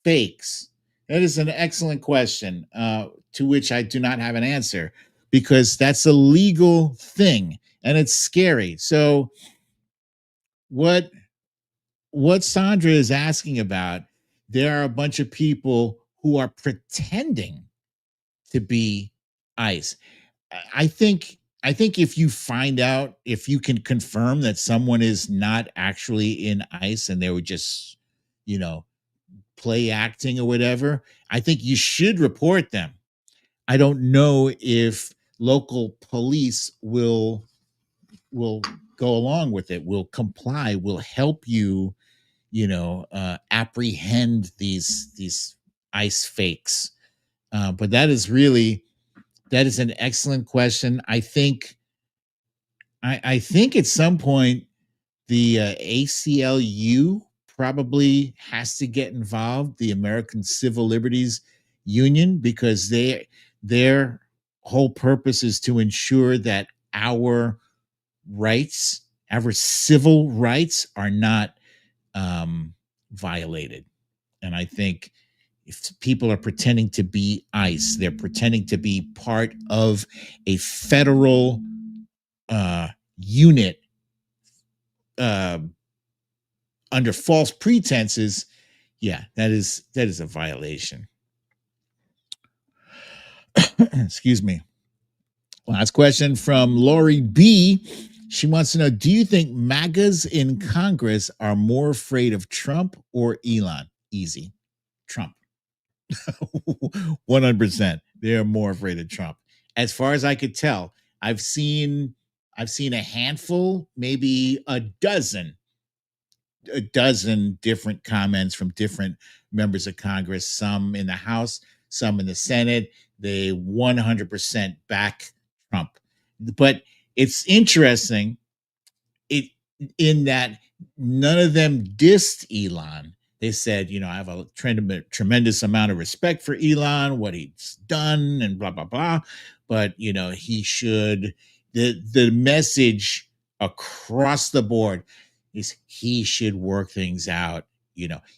Speaker 1: fakes? That is an excellent question, to which I do not have an answer, because that's a legal thing and it's scary. So what Sandra is asking about, there are a bunch of people who are pretending to be ICE. I think if you find out, if you can confirm that someone is not actually in ICE and they were just, play acting or whatever, I think you should report them. I don't know if local police will go along with it, will comply, will help you, apprehend these ICE fakes. But that is an excellent question. I think at some point the ACLU probably has to get involved, the American Civil Liberties Union, because their whole purpose is to ensure that our rights, our civil rights, are not violated. And I think if people are pretending to be ICE, they're pretending to be part of a federal unit under false pretenses. Yeah, that is a violation. Excuse me. Last question from Lori B. She wants to know, do you think MAGAs in Congress are more afraid of Trump or Elon? Easy. Trump. 100%. They're more afraid of Trump. As far as I could tell, I've seen a handful, maybe a dozen different comments from different members of Congress, some in the House, some in the Senate. They 100% back Trump. But it's interesting in that none of them dissed Elon. They said, I have a tremendous amount of respect for Elon, what he's done, and blah blah blah. But he should. The message across the board is he should work things out.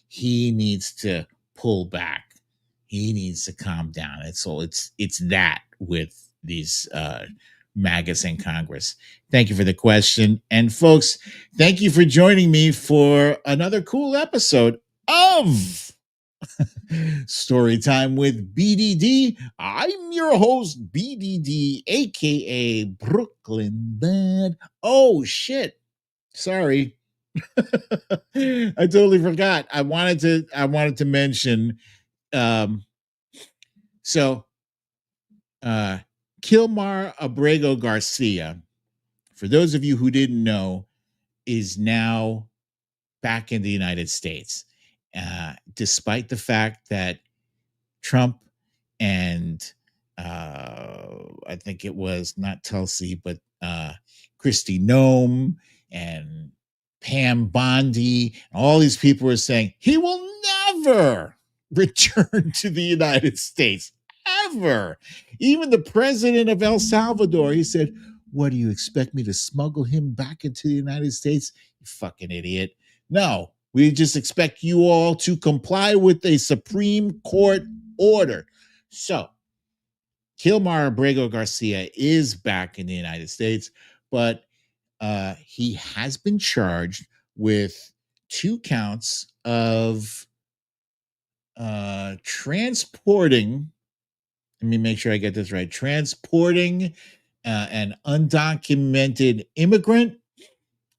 Speaker 1: He needs to pull back. He needs to calm down. It's that with these MAGAs in Congress. Thank you for the question. And folks, thank you for joining me for another cool episode of Storytime with BDD. I'm your host, BDD, aka Brooklyn Bad. Oh shit. Sorry. I totally forgot. I wanted to mention Kilmar Abrego Garcia, for those of you who didn't know, is now back in the United States, despite the fact that Trump and I think it was not Tulsi, but Kristi Noem and Pam Bondi, all these people were saying he will never return to the United States, ever. Even the president of El Salvador, he said, what do you expect me to smuggle him back into the United States? You fucking idiot. No, we just expect you all to comply with a Supreme Court order. So, Kilmar Abrego Garcia is back in the United States, but he has been charged with 2 counts of transporting. Let me make sure I get this right. Transporting an undocumented immigrant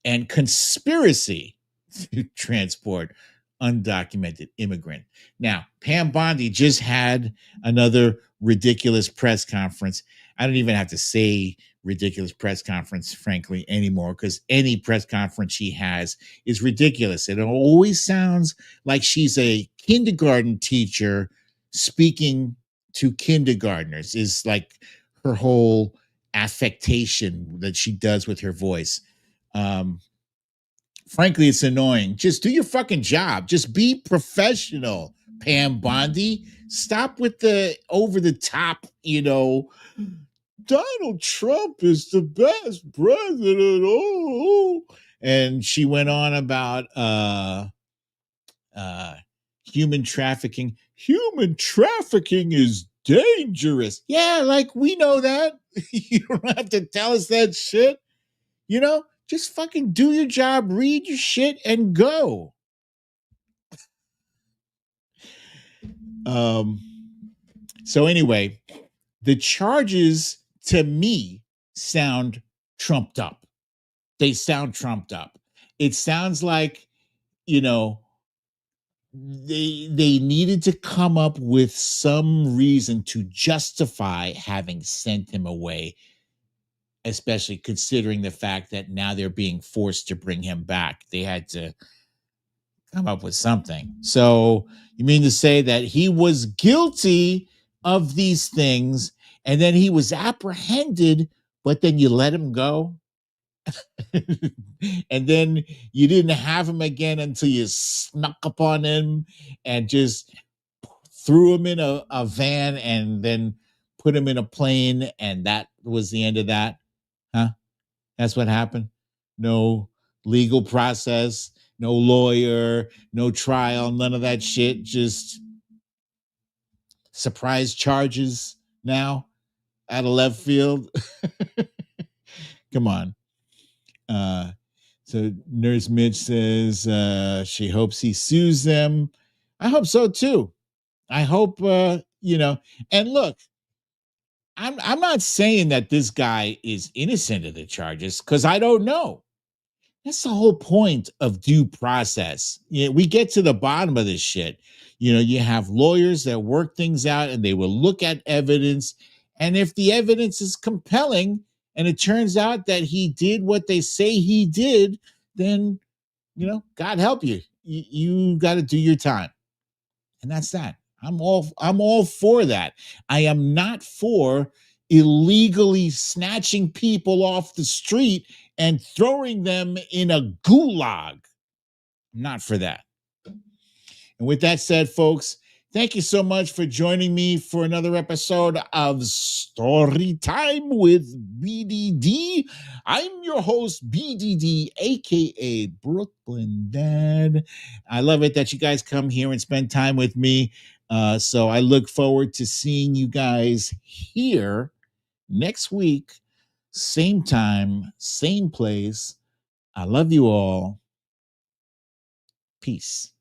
Speaker 1: and conspiracy to transport undocumented immigrant. Now, Pam Bondi just had another ridiculous press conference. I don't even have to say ridiculous press conference, frankly, anymore, because any press conference she has is ridiculous. It always sounds like she's a kindergarten teacher speaking to kindergartners, is like her whole affectation that she does with her voice. Frankly, it's annoying. Just do your fucking job. Just be professional, Pam Bondi. Stop with the over the top, Donald Trump is the best president. Oh. And she went on about human trafficking. Human trafficking is dangerous. Yeah, like we know that. You don't have to tell us that shit. Just fucking do your job, read your shit, and go. So anyway, the charges to me sound trumped up. They sound trumped up. It sounds like, they needed to come up with some reason to justify having sent him away, especially considering the fact that now they're being forced to bring him back. They had to come up with something. So you mean to say that he was guilty of these things and then he was apprehended, but then you let him go? And then you didn't have him again until you snuck up on him and just threw him in a van and then put him in a plane, and that was the end of that? Huh? That's what happened? No legal process, no lawyer, no trial, none of that shit. Just surprise charges now out of left field. Come on. So Nurse Mitch says she hopes he sues them. I hope so too. I hope and look, I'm not saying that this guy is innocent of the charges, because I don't know. That's the whole point of due process. We get to the bottom of this shit. You have lawyers that work things out, and they will look at evidence. And if the evidence is compelling and it turns out that he did what they say he did, then, God help you. You got to do your time. And that's that. I'm all for that. I am not for illegally snatching people off the street and throwing them in a gulag. Not for that. And with that said, folks, thank you so much for joining me for another episode of Storytime with BDD. I'm your host, BDD, aka Brooklyn Dad. I love it that you guys come here and spend time with me. So I look forward to seeing you guys here next week, same time, same place. I love you all. Peace.